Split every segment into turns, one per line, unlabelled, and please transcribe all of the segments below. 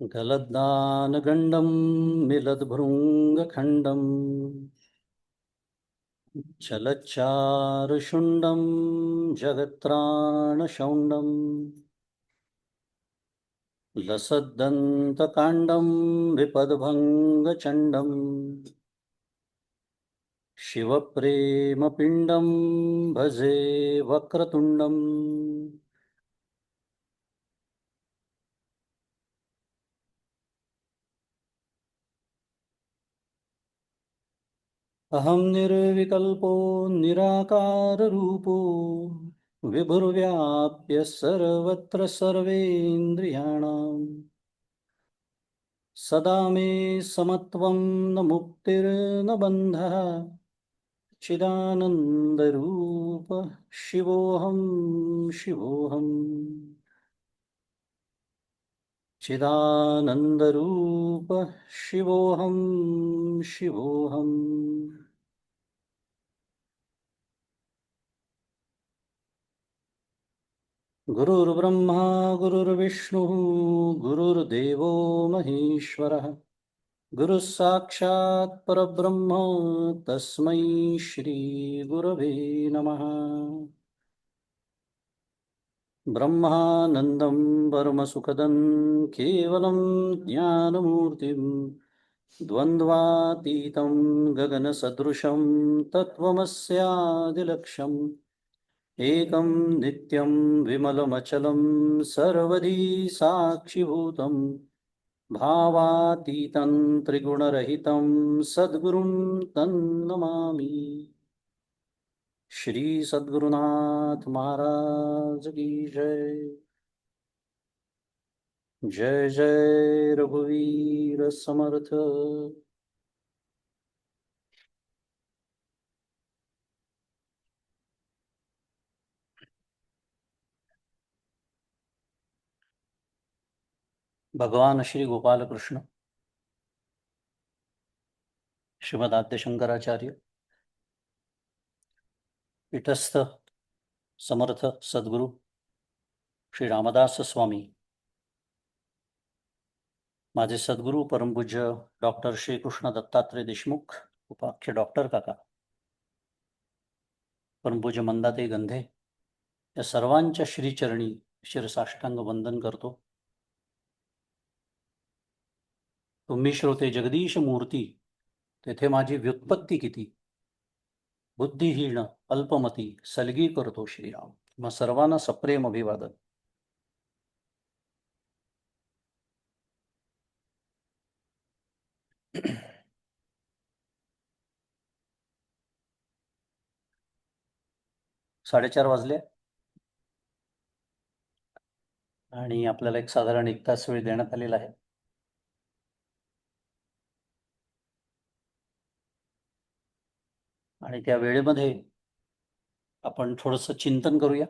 गलद्दानगण्डं मिलद्भृङ्गखण्डं चलच्चारुशुण्डं जगत्राणशौण्डं लसद्दन्तकाण्डं विपद्भङ्गचण्डं शिवप्रेमपिण्डं भजे वक्रतुण्डम् अहं निर्विकल्पो निराकाररूपो विभुर्व्याप्य सर्वत्र सर्वेन्द्रियाणां सदा मे समत्वं न मुक्तिर्न बन्धः चिदानन्दरूप शिवोऽहं शिवोऽहम् चिदानन्दरूप शिवोऽहं शिवोऽहम् गुरुर्ब्रह्मा गुरुर्विष्णुः गुरुर्देवो महेश्वरः गुरुः साक्षात् परब्रह्म तस्मै श्रीगुरवे नमः। ब्रह्मानन्दं परमसुखदं केवलं ज्ञानमूर्तिं द्वन्द्वातीतं गगनसदृशं तत्त्वमस्यादिलक्ष्यम् एकं नित्यं विमलमचलं सर्वधी साक्षिभूतं भावातीतं त्रिगुणरहितं सद्गुरुं तन्नमामि। श्री सद्गुरुनाथ महाराज की जय। जय जय रघुवीर समर्थ। भगवान श्री गोपाल कृष्ण श्रीमद आद्य शंकराचार्य पीठस्थ समर्थ सद्गुरु श्री रामदास स्वामी, माझे सद्गुरु परमपूज्य डॉक्टर श्रीकृष्ण दत्तात्रय देशमुख उपाख्य डॉक्टर काका, परमपूज्य मंदाताई गंधे या सर्वांच्या श्रीचरणी शिरसाष्टांग वंदन करतो। तुम्ही श्रोते जगदीश मूर्ती, तेथे माझी व्युत्पत्ती किती, बुद्धिहीन अल्पमती सलगी करतो श्रीराम। मग सर्वांना सप्रेम अभिवादन। साडेचार वाजले आणि आपल्याला एक साधारण 1 तास वेळ देण्यात आलेला आहे। आणि त्या वेळेमध्ये आपण थोडंसं चिंतन करूया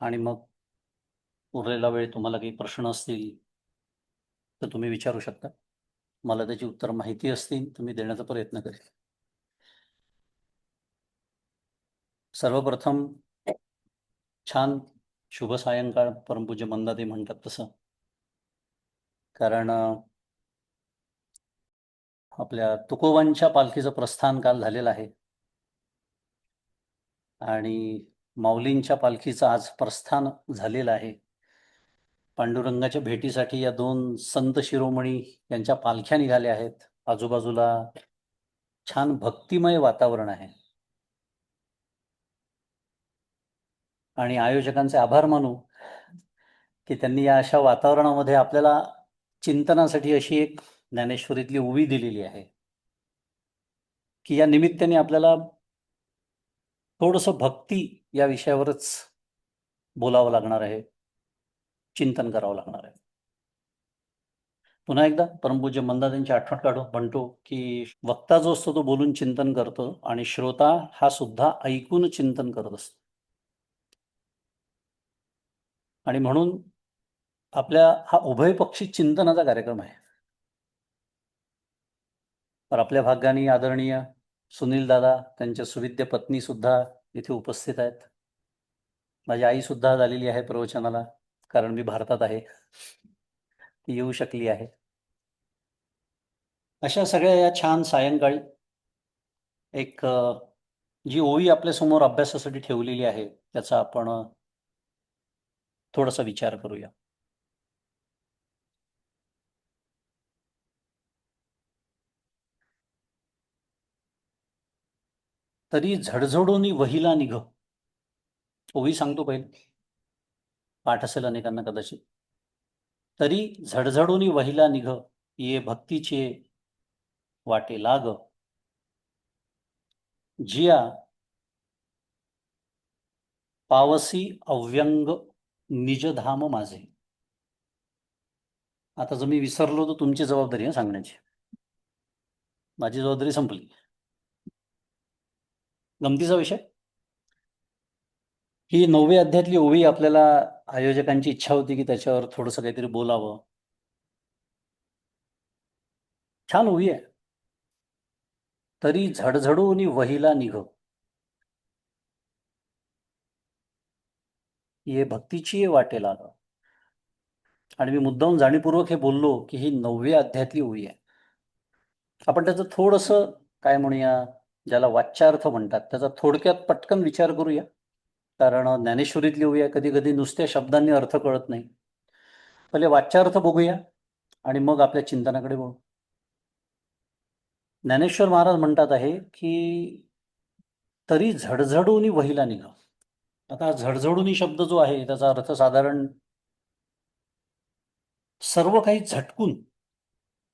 आणि मग उरलेला वेळ तुम्हाला काही प्रश्न असतील तर तुम्ही विचारू शकता। मला त्याची उत्तर माहिती असतील तर मी देण्याचा प्रयत्न करेन। सर्वप्रथम छान शुभ सायंकाळ परमपूज्य मंदाते म्हणतात तसं, कारण आपल्या तुकोबांच्या पालखीचं प्रस्थान काल झालेलं आहे आणि माऊलींच्या पालखीचं आज प्रस्थान झालेलं आहे। पांडुरंगाच्या भेटीसाठी या 2 संत शिरोमणी यांच्या पालख्या निघाल्या आहेत। आजूबाजूला छान भक्तिमय वातावरण आहे आणि आयोजकांचे आभार मानू की त्यांनी या अशा वातावरणामध्ये आपल्याला चिंतनासाठी अशी एक ज्ञानेश्वरीतली ओवी दिलेली आहे की या निमित्ताने आपल्याला थोडंसं भक्ती या विषयावरच बोलावं लागणार आहे, चिंतन करावं लागणार आहे। पुन्हा एकदा परमपूज्य मंदाताईंची आठवण काढून म्हणतो की वक्ता जो असतो तो बोलून चिंतन करतो आणि श्रोता हा सुद्धा ऐकून चिंतन करत असतो। आणि म्हणून आपल्या हा उभयपक्षी चिंतनाचा कार्यक्रम आहे। तर आपल्या भाग्याने आदरणीय सुनील दादा त्यांच्या सुविद्य पत्नी सुद्धा इथे उपस्थित आहेत। माझी आई सुद्धा झालेली आहे प्रवचनाला कारण मी भारतात आहे, ती येऊ शकली आहे. अशा सगळ्या या छान सायंकाळी एक जी ओवी आपल्यासमोर अभ्यासासाठी ठेवलेली आहे त्याचा आपण थोडासा विचार करूया. तरी झडझडून वहिला निघ. ओवी सांगतो पहिले, पाठ असेल अनेकांना कदाचित. तरी झडझडून वहिला निघ, ये भक्तीचे वाटे लाग. जिया पावसी अव्यंग निजधाम माझे. आता जर मी विसरलो तर तुमची जबाबदारी आहे सांगण्याची. माझी जबाबदारी संपली. गमतीचा विषय, ही 9व्या अध्यायातली ओवी आपल्याला आयोजकांची इच्छा होती की त्याच्यावर थोडंसं काहीतरी बोलावं. छान ओवी आहे. तरी झडझडून वहिला निघ, ये भक्तीची वाटे लाग. आणि मी मुद्दाम जाणीवपूर्वक हे बोललो की ही 9व्या अध्यायातली ओवी आहे. आपण त्याचं थोडंसं काय म्हणूया, ज्याला वाच्यार्थ म्हणतात, त्याचा थोडक्यात पटकन विचार करूया. कारण ज्ञानेश्वरीतली ओवी आहे, कधी कधी नुसत्या शब्दांनी अर्थ कळत नाही. पहिले वाच्यार्थ बघूया आणि मग आपल्या चिंतनाकडे बघू. ज्ञानेश्वर महाराज म्हणतात आहे की तरी झडझडून वहिला निघा. आता झडझडून शब्द जो आहे त्याचा अर्थ साधारण सर्व काही झटकून.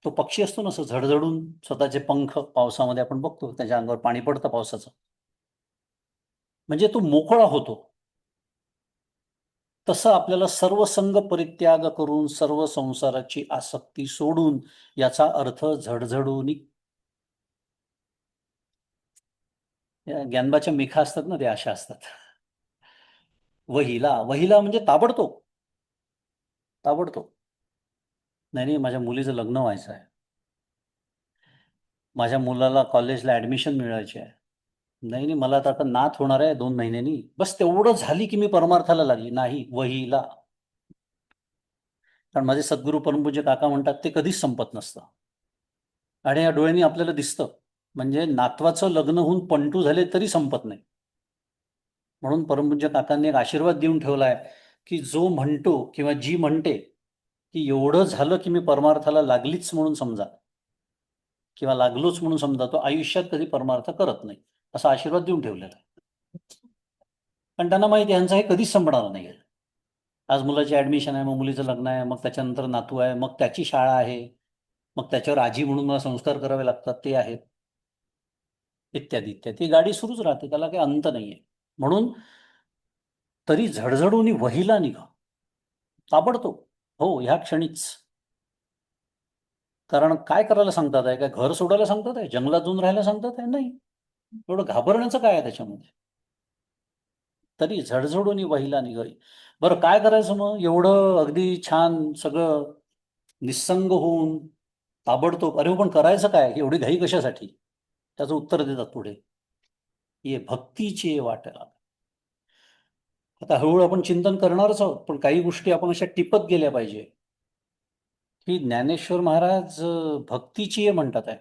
तो पक्षी असतो ना, असं झडझडून स्वतःचे पंख पावसामध्ये आपण बघतो, त्याच्या अंगावर पाणी पडतं पावसाचं, म्हणजे तो मोकळा होतो. तसं आपल्याला सर्व संग परित्याग करून सर्व संसाराची आसक्ती सोडून, याचा अर्थ झडझडून. ज्ञानबाच्या मिखा असतात ना, ते अशा असतात. वहिला, वहिला म्हणजे ताबडतोब. ताबडतोब. नाही नाही, माझ्या मुलीचं लग्न व्हायचं आहे, माझ्या मुलाला कॉलेजला ऍडमिशन मिळायची आहे. नाही नाही, मला आता नात होणार आहे 2 महिन्यांनी, बस तेवढं झाली की मी परमार्थाला लागली. नाही, वहिला. कारण माझे सद्गुरू परमपूज्य काका म्हणतात ते कधीच संपत नसतं. आणि या डोळ्यांनी आपल्याला दिसतं. म्हणजे नातवाचं लग्न होऊन पंटू झाले तरी संपत नाही. म्हणून परमपूज्य काकांनी एक आशीर्वाद देऊन ठेवलाय की जो म्हणतो किंवा जी म्हणते की एवढं झालं की मी परमार्थाला लागलीच म्हणून समजा, किंवा लागलोच म्हणून समजा, तो आयुष्यात कधी परमार्थ करत नाही, असा आशीर्वाद देऊन ठेवलेला आहे. पण त्यांना माहिती यांचं हे कधीच संपणार नाही. आज मुलाची ऍडमिशन आहे, मग मुलीचं लग्न आहे, मग त्याच्यानंतर नातू आहे, मग त्याची शाळा आहे, मग त्याच्यावर आजी म्हणून मला संस्कार करावे लागतात ते आहेत, इत्यादी इत्यादी. ती गाडी सुरूच राहते, त्याला काही अंत नाहीये. म्हणून तरी झडझडून वहिला निघा, ताबडतोब. हो, ह्या क्षणीच. कारण काय करायला सांगतात आहे, काय घर सोडायला सांगतात आहे, जंगलात जाऊन राहायला सांगतात आहे? नाही. एवढं घाबरण्याचं काय आहे त्याच्यामध्ये? तरी झडझडून वहिला निघाली. बरं, काय करायचं मग? एवढं अगदी छान सगळं निस्संग होऊन ताबडतोब. अरे हो, पण करायचं काय? एवढी घाई कशासाठी? त्याचं उत्तर देतात पुढे, ये भक्तीची वाटेला. आता हळूहळू आपण चिंतन करणारच आहोत, पण काही गोष्टी आपण अशा टिपत गेल्या पाहिजे की ज्ञानेश्वर महाराज भक्तीची म्हणतात आहे.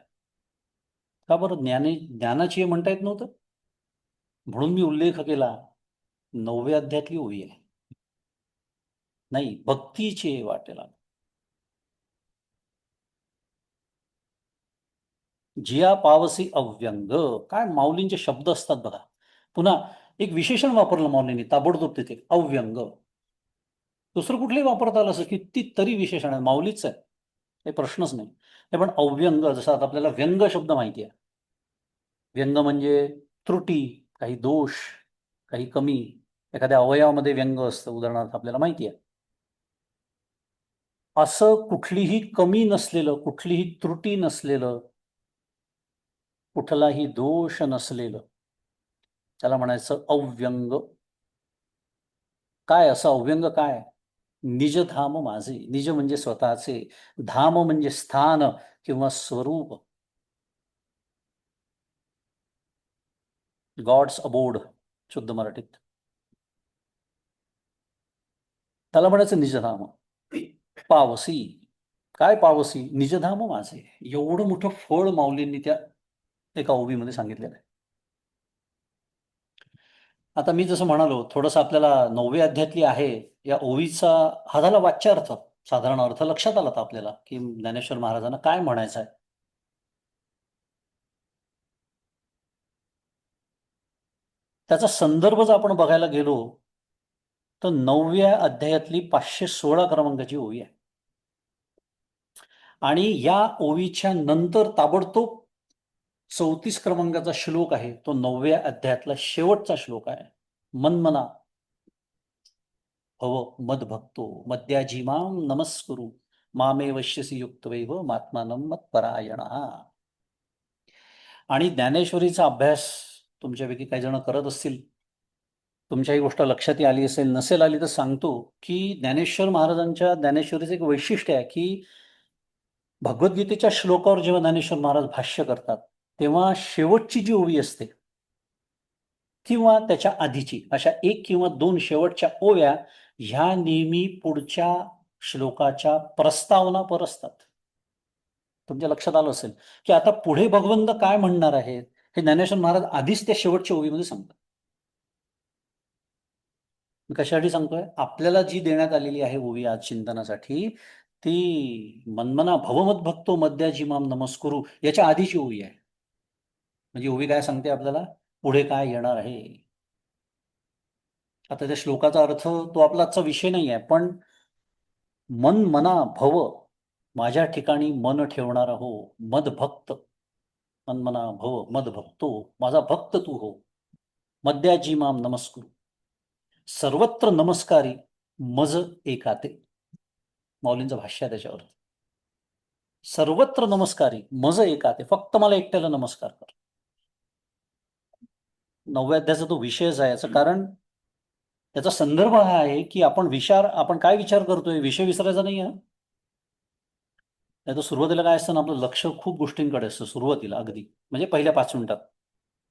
का बरं ज्ञानाची म्हणता येत नव्हतं? म्हणून मी उल्लेख केला, 9व्या अध्यायातली ओवी आहे. नाही, भक्तीची वाटेला. जिया पावसी अव्यंग. काय माऊलींचे शब्द असतात बघा. पुन्हा एक विशेषण वापरलं माऊलींनी ताबडतोब तिथे, अव्यंग. दुसरं कुठलंही वापरता आलं असं, कितीतरी विशेषण आहे, माऊलीच आहे, काही प्रश्नच नाही. हे पण अव्यंग, जसं आता आपल्याला व्यंग शब्द माहिती आहे. व्यंग म्हणजे त्रुटी, काही दोष, काही कमी. एखाद्या अवयवामध्ये व्यंग असतं उदाहरणार्थ, आपल्याला माहिती आहे. असं कुठलीही कमी नसलेलं, कुठलीही त्रुटी नसलेलं, कुठलाही दोष नसलेलं, त्याला म्हणायचं अव्यंग. काय असं अव्यंग काय? निजधाम माझे. निज म्हणजे स्वतःचे, धाम म्हणजे स्थान किंवा स्वरूप. गॉड्स अबोर्ड शुद्ध मराठीत. त्याला म्हणायचं निजधाम. पावसी, काय पावसी, निजधाम माझे. एवढं मोठं फळ माऊलींनी त्या एका ओवीमध्ये सांगितलेलं आहे. आता मी जसं म्हणालो, थोडंसं आपल्याला 9व्या अध्यायातली आहे या ओवीचा हा झाला वाच्यार्थ. साधारण अर्थ लक्षात आला होता आपल्याला की ज्ञानेश्वर महाराजांना काय म्हणायचं आहे. त्याचा संदर्भ जर आपण बघायला गेलो तर 9व्या अध्यायातली 516 क्रमांकाची ओवी आहे. आणि या ओवीच्या नंतर ताबडतोब 34 क्रमांकाचा श्लोक आहे, तो 9व्या अध्यायातला शेवटचा श्लोक आहे. मन्मना भव मद्भक्तो मद्याजीमां नमस्कुरु मामे वश्यसी युक्तवैव मात्मानं मत्परायणः. आणि ज्ञानेश्वरीचा अभ्यास तुमच्यापैकी काही जण करत असतील, तुमच्याही गोष्ट लक्षात आली असेल, नसेल आली तर सांगतो की ज्ञानेश्वर महाराजांच्या ज्ञानेश्वरीचं एक वैशिष्ट्य आहे की भगवद्गीतेच्या श्लोकावर जेव्हा ज्ञानेश्वर महाराज भाष्य करतात तेव्हा शेवटची जी ओवी असते किंवा त्याच्या आधीची अशा एक किंवा दोन शेवटच्या ओव्या ह्या नेहमी पुढच्या श्लोकाच्या प्रस्तावनापर असतात. तुमच्या लक्षात आलं असेल की आता पुढे भगवंत काय म्हणणार आहेत हे ज्ञानेश्वर महाराज आधीच त्या शेवटच्या ओवीमध्ये सांगतात. मी कशासाठी सांगतोय, आपल्याला जी देण्यात आलेली आहे ओवी आज चिंतनासाठी ती मन्मना भवमत भक्तो मद्याजीमाम नमस्कुरु याच्या आधीची ओवी आहे. म्हणजे ओवी काय सांगते आपल्याला, पुढे काय येणार आहे. आता त्या श्लोकाचा अर्थ तो आपला आजचा विषय नाही आहे, पण मन मना भव, माझ्या ठिकाणी मन ठेवणारा हो, मदभक्त, मन मना भव मदभक्तो, माझा भक्त तू हो, मद्याजीमाम नमस्कुरु, सर्वत्र नमस्कारी मज एकाते. माऊलींचं भाष्य आहे त्याच्यावर. सर्वत्र नमस्कारी मज एकाते, फक्त मला एकट्याला नमस्कार कर. 9व्या अध्यायाचा तो विषयच आहे. याचं कारण त्याचा संदर्भ हा आहे की आपण काय विचार करतोय, विषय विसरायचा नाही आहे. नाही तर सुरुवातीला काय असतं ना, आपलं लक्ष खूप गोष्टींकडे असतं सुरुवातीला, अगदी म्हणजे पहिल्या 5 मिनिटात.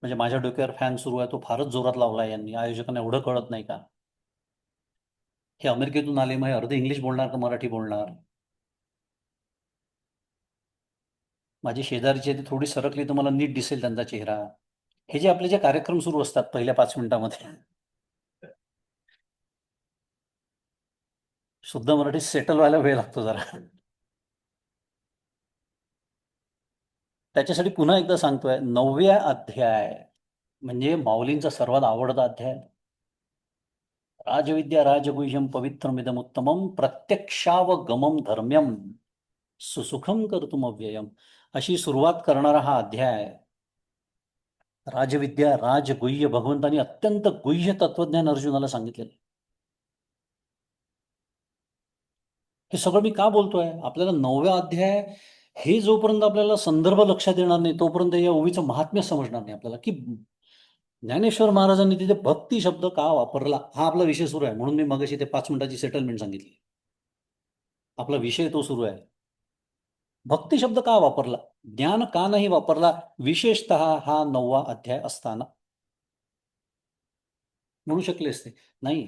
म्हणजे माझ्या डोक्यावर फॅन सुरू आहे, तो फारच जोरात लावला यांनी, आयोजकांना एवढं कळत नाही का, हे अमेरिकेतून आले मग अर्धे इंग्लिश बोलणार का मराठी बोलणार. माझी शेजारीची ती थोडी सरकली तर मला नीट दिसेल त्यांचा चेहरा. हे जे आपले जे कार्यक्रम सुरू असतात पहिल्या 5 मिनिटामध्ये, शुद्ध मराठीत सेटल व्हायला वेळ लागतो जरा. त्याच्यासाठी पुन्हा एकदा सांगतोय, 9व्या अध्याय म्हणजे माऊलींचा सर्वात आवडता अध्याय. राजविद्या राजगुह्यम पवित्रमिदमुत्तमम प्रत्यक्षावगमम धर्म्यम सुसुखम कर्तुमव्ययम, अशी सुरुवात करणारा हा अध्याय. राजविद्या राजगुह्य, भगवंतांनी अत्यंत गुह्य तत्वज्ञान अर्जुनाला सांगितलेलं. हे सगळं मी का बोलतोय, आपल्याला 9व्या अध्याय हे जोपर्यंत आपल्याला संदर्भ लक्षात येणार नाही तोपर्यंत या ओवीचं महात्म्य समजणार नाही आपल्याला, की ज्ञानेश्वर महाराजांनी तिथे भक्ती शब्द का वापरला. हा आपला विषय सुरू आहे, म्हणून मी मगाशी ते 5 मिनिटाची सेटलमेंट सांगितली. आपला विषय तो सुरू आहे. भक्ती शब्द का वापरला, ज्ञान का नाही वापरला, विशेषतः हा 9वा अध्याय असताना. म्हणू शकले असते, नाही,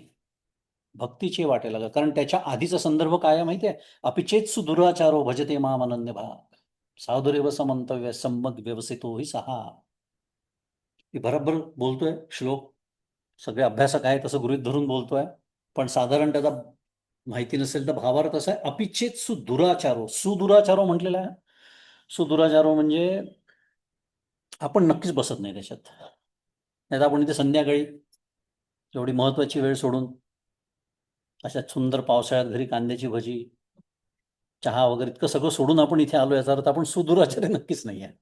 भक्तीची वाटेल, कारण त्याच्या आधीचा संदर्भ काय आहे माहिती आहे, अपिचेत्सु दुराचारो भजते माम अनन्य भाग, साधुरेव समंतव्य संमत व्यवसितो ही सहा. मी बरोबर बोलतोय श्लोक, सगळे अभ्यासक आहे तसं गृहीत धरून बोलतोय, पण साधारण त्याचा माहिती नसेल तर भावार्थ असा आहे, अपिचेत्सु दुराचारो, सुदुराचारो म्हटलेला आहे. सुदुराचारो म्हणजे आपण नक्कीच बसत नाही त्याच्यात, नाही तर आपण इथे संध्याकाळी एवढी महत्वाची वेळ सोडून अशा सुंदर पावसाळ्यात घरी कांद्याची भजी, चहा वगैरे इतकं सगळं सोडून आपण इथे आलो, याचा अर्थ आपण सुदुराचारी नक्कीच नाही आहे.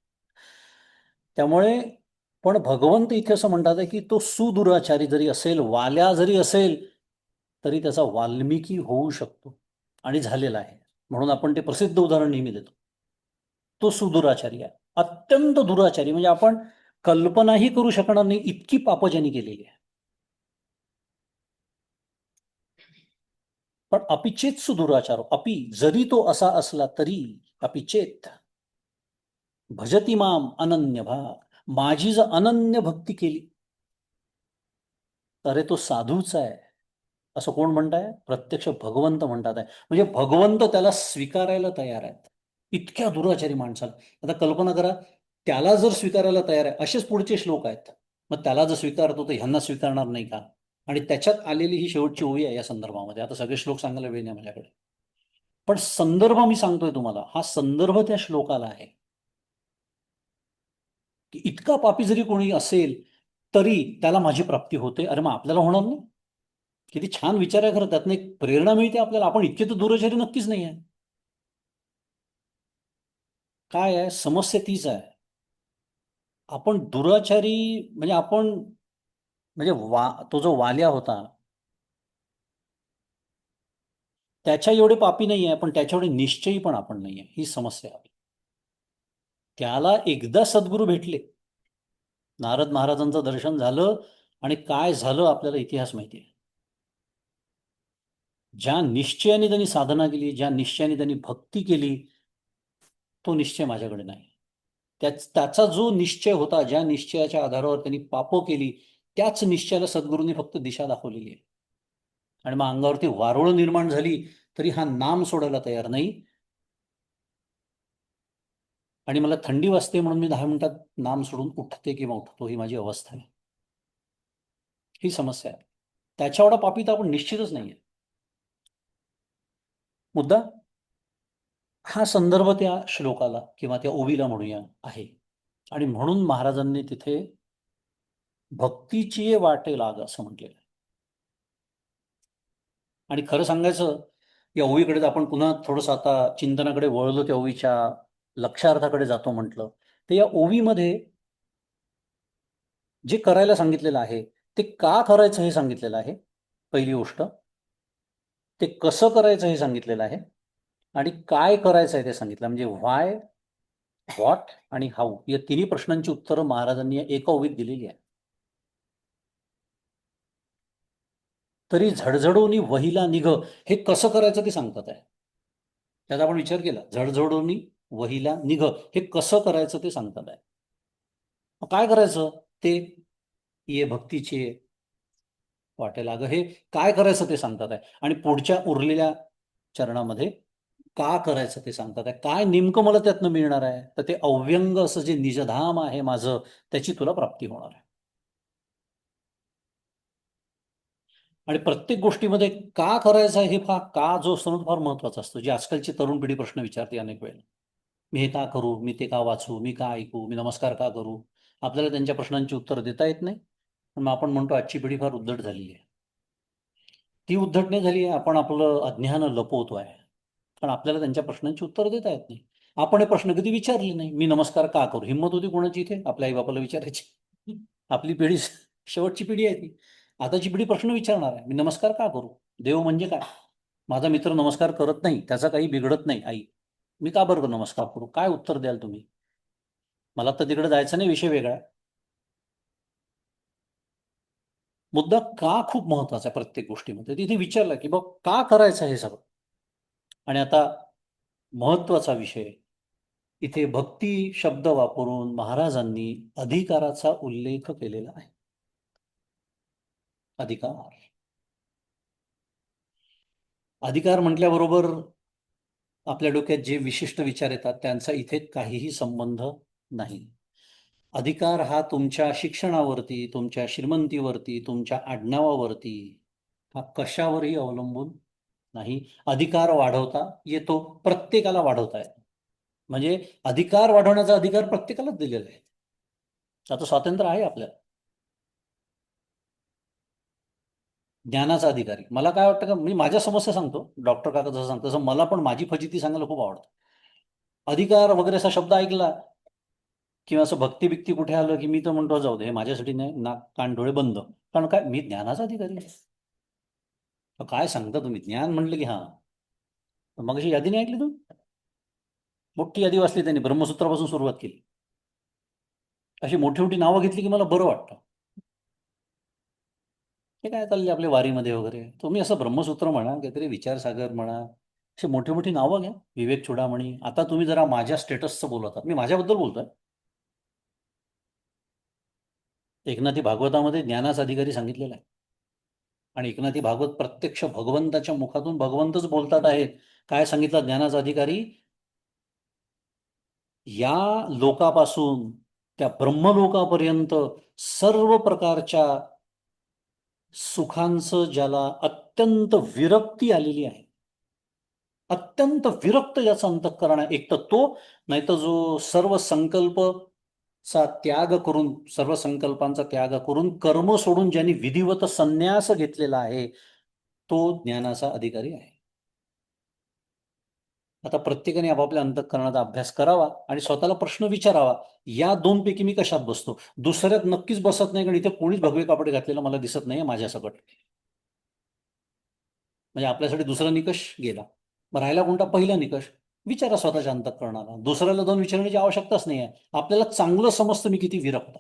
त्यामुळे पण भगवंत इथे असं म्हणतात आहे की तो सुदुराचारी जरी असेल, वाल्या जरी असेल, तरी त्याचा वाल्मिकी होऊ शकतो आणि झालेला आहे. म्हणून आपण ते प्रसिद्ध उदाहरण नेहमी देतो. तो सुदुराचारी आहे, अत्यंत दुराचारी, म्हणजे आपण कल्पनाही करू शकणार नाही इतकी पाप ज्यांनी केलेली आहे. पण अपिचेत सुदुराचार, अपि जरी तो असा असला तरी, अपिचेत भजती माम अनन्य भाग, माझी जर अनन्य भक्ती केली, अरे तो साधूच आहे, असं कोण म्हणताय? प्रत्यक्ष भगवंत म्हणतात आहे. म्हणजे भगवंत त्याला स्वीकारायला तयार आहेत, इतक्या दुराचारी माणसाला. आता कल्पना करा, त्याला जर स्वीकारायला तयार आहे, असेच पुढचे श्लोक आहेत. मग त्याला जर स्वीकारतो तर ह्यांना स्वीकारणार नाही का? आणि त्याच्यात आलेली ही शेवटची ओवी आहे या संदर्भामध्ये. आता सगळे श्लोक सांगायला वेळ नाही माझ्याकडे, पण संदर्भ मी सांगतोय तुम्हाला. हा संदर्भ त्या श्लोकाला आहे की इतका पापी जरी कोणी असेल तरी त्याला माझी प्राप्ती होते. अरे मग आपल्याला होणार नाही? किती छान विचार आहे खरं. त्यातनं एक प्रेरणा मिळते आपल्याला. आपण इतके तर दुराचारी नक्कीच नाही आहे. काय आहे समस्या? तीच आहे, आपण दुराचारी. म्हणजे आपण, म्हणजे तो जो वाल्या होता त्याच्या एवढे पापी नाही आहे, पण त्याच्या एवढे निश्चयी पण आपण नाही आहे. ही समस्या आहे. त्याला एकदा सद्गुरू भेटले, नारद महाराजांचं दर्शन झालं, आणि काय झालं आपल्याला इतिहास माहिती आहे. ज्या निश्चयाने त्यांनी साधना केली, ज्या निश्चयाने त्यांनी भक्ती केली, तो निश्चय माझ्याकडे नाही. त्याचा जो निश्चय होता, ज्या निश्चयाच्या आधारावर त्यांनी पापं केली, त्याच निश्चयाला सद्गुरूंनी फक्त दिशा दाखवलेली आहे. आणि मग अंगावरती वारुळ निर्माण झाली तरी हा नाम सोडायला तयार नाही. आणि मला थंडी वाजते म्हणून मी 10 मिनिटात नाम सोडून उठते किंवा उठतो, ही माझी अवस्था आहे. ही समस्या आहे. त्याच्या एवढा पापी तर आपण निश्चितच नाहीये. मुद्दा हा संदर्भ त्या श्लोकाला किंवा त्या ओवीला म्हणूया आहे. आणि म्हणून महाराजांनी तिथे भक्तीची वाटे लाग असं म्हटलेलं आहे. आणि खरं सांगायचं, या ओवीकडे आपण पुन्हा थोडंसं आता चिंतनाकडे वळलो, त्या ओवीच्या लक्षार्थाकडे जातो म्हटलं तर या ओवीमध्ये जे करायला सांगितलेलं आहे ते का करायचं हे सांगितलेलं आहे. पहिली गोष्ट, ते कसं करायचं हे सांगितलेलं आहे, आणि काय करायचं आहे ते सांगितलं. म्हणजे व्हाय, व्हॉट आणि हाऊ या तिन्ही प्रश्नांची उत्तरं महाराजांनी एका ओवीत दिलेली आहे. तरी झडझडोनी वहिला निघ, हे कसं करायचं ते सांगतात आहे. त्याचा आपण विचार केला, झडझडोनी वहिला निघ हे कसं करायचं ते सांगतात आहे. मग काय करायचं ते? ये भक्तीचे वाटेल अगं, हे काय करायचं ते सांगतात आहे. आणि पुढच्या उरलेल्या चरणामध्ये का करायचं ते सांगतात आहे. काय नेमकं मला त्यातनं मिळणार आहे? तर ते अव्यंग असं जे निजधाम आहे माझं, त्याची तुला प्राप्ती होणार आहे. आणि प्रत्येक गोष्टीमध्ये का करायचं आहे, हे फार का जो असतो ना, तो फार महत्वाचा असतो. जी आजकालची तरुण पिढी प्रश्न विचारते अनेक वेळेला. मी हे का करू? मी ते का वाचू? मी का ऐकू? मी नमस्कार का करू? आपल्याला त्यांच्या प्रश्नांची उत्तर देता येत नाही. पण मग आपण म्हणतो आजची पिढी फार उद्धट झालेली आहे. ती उद्धट नाही झाली आहे, आपण आपलं अज्ञान लपवतोय. पण आपल्याला त्यांच्या प्रश्नांची उत्तर देता येत नाही. आपण हे प्रश्न कधी विचारले नाही. मी नमस्कार का करू? हिंमत होती कोणाची इथे आपल्या आईबापाला विचारायची? आपली पिढी शेवटची पिढी आहे ती. आताची पिढी प्रश्न विचारणार आहे, मी नमस्कार का करू? देव म्हणजे काय? माझा मित्र नमस्कार करत नाही, त्याचा काही बिघडत नाही आई, मी का बरं नमस्कार करू? काय उत्तर द्याल तुम्ही? मला तर तिकडे जायचं नाही, विषय वेगळा. मुद्दा का खूप महत्वाचा आहे प्रत्येक गोष्टीमध्ये. तिथे विचारलं की बघ का करायचं हे सगळं. आणि आता महत्वाचा विषय, इथे भक्ती शब्द वापरून महाराजांनी अधिकाराचा उल्लेख केलेला आहे. अधिकार, अधिकार म्हटल्याबरोबर आपल्या डोक्यात जे विशिष्ट विचार येतात त्यांचा इथे काहीही संबंध नाही. अधिकार हा तुमच्या शिक्षणावरती, तुमच्या श्रीमंतीवरती, तुमच्या आडनावावरती, हा कशावरही अवलंबून नाही. अधिकार वाढवता येतो, प्रत्येकाला वाढवता येतो. म्हणजे अधिकार वाढवण्याचा अधिकार प्रत्येकालाच दिलेला आहे. आता स्वातंत्र्य आहे आपल्याला. ज्ञानाचा अधिकारी, मला काय वाटतं का, मी माझ्या समस्या सांगतो, डॉक्टर काका जसं सांगतो तसं मला पण माझी फजिती सांगायला खूप आवडतं. अधिकार वगैरे असा शब्द ऐकला किंवा असं भक्ती बिक्ती कुठे आलं की मी तर म्हणतो जाऊ दे, हे माझ्यासाठी नाही, नाक कान डोळे बंद. कारण काय, मी ज्ञानाचा अधिकारी आहे. काय सांगता तुम्ही? ज्ञान म्हटलं की हा, मग अशी यादी नाही ऐकली तू? मोठी यादी वाचली त्यांनी, ब्रह्मसूत्रापासून सुरुवात केली. अशी मोठी मोठी नावं घेतली की मला बरं वाटतं. हे काय चालले आपल्या वारीमध्ये वगैरे, तुम्ही असं ब्रह्मसूत्र म्हणा, काहीतरी विचारसागर म्हणा, अशी मोठी मोठी नावं घ्या, विवेक चुडामणी. आता तुम्ही जरा माझ्या स्टेटसचं बोलत आहात, मी माझ्याबद्दल बोलतोय. एकनाथी भागवतामध्ये ज्ञानाचा अधिकारी सांगितलेला आहे. आणि एकनाथी भागवत प्रत्यक्ष भगवंताच्या मुखातून भगवंतच बोलतात आहेत. काय सांगितलं ज्ञानाचा अधिकारी? या लोकापासून त्या ब्रह्मलोकापर्यंत सर्व प्रकारच्या सुखांचं ज्याला अत्यंत विरक्ती आलेली आहे, अत्यंत विरक्त ज्याचं अंतःकरण आहे, एक तर तो, नाही तर जो सर्व संकल्पचा त्याग करून, सर्व संकल्पांचा त्याग करून कर्म सोडून ज्यांनी विधिवत संन्यास घेतलेला आहे, तो ज्ञानाचा अधिकारी आहे. आता प्रत्येकाने आपापल्या अंतःकरणाचा अभ्यास करावा आणि स्वतःला प्रश्न विचारावा, या दोन पैकी मी कशात बसतो? दुसऱ्यात नक्कीच बसत नाही, कारण इथे कोणीच भगवे कापडे घातलेलं मला दिसत नाहीये माझ्यासकट. म्हणजे आपल्यासाठी दुसरा निकष गेला. मग राहिला कोणता? पहिला निकष. विचारा स्वतःच्या अंतःकरणाला. दुसऱ्याला दोन विचारण्याची आवश्यकताच नाही आहे. आपल्याला चांगलं समजतं मी किती विरक्त.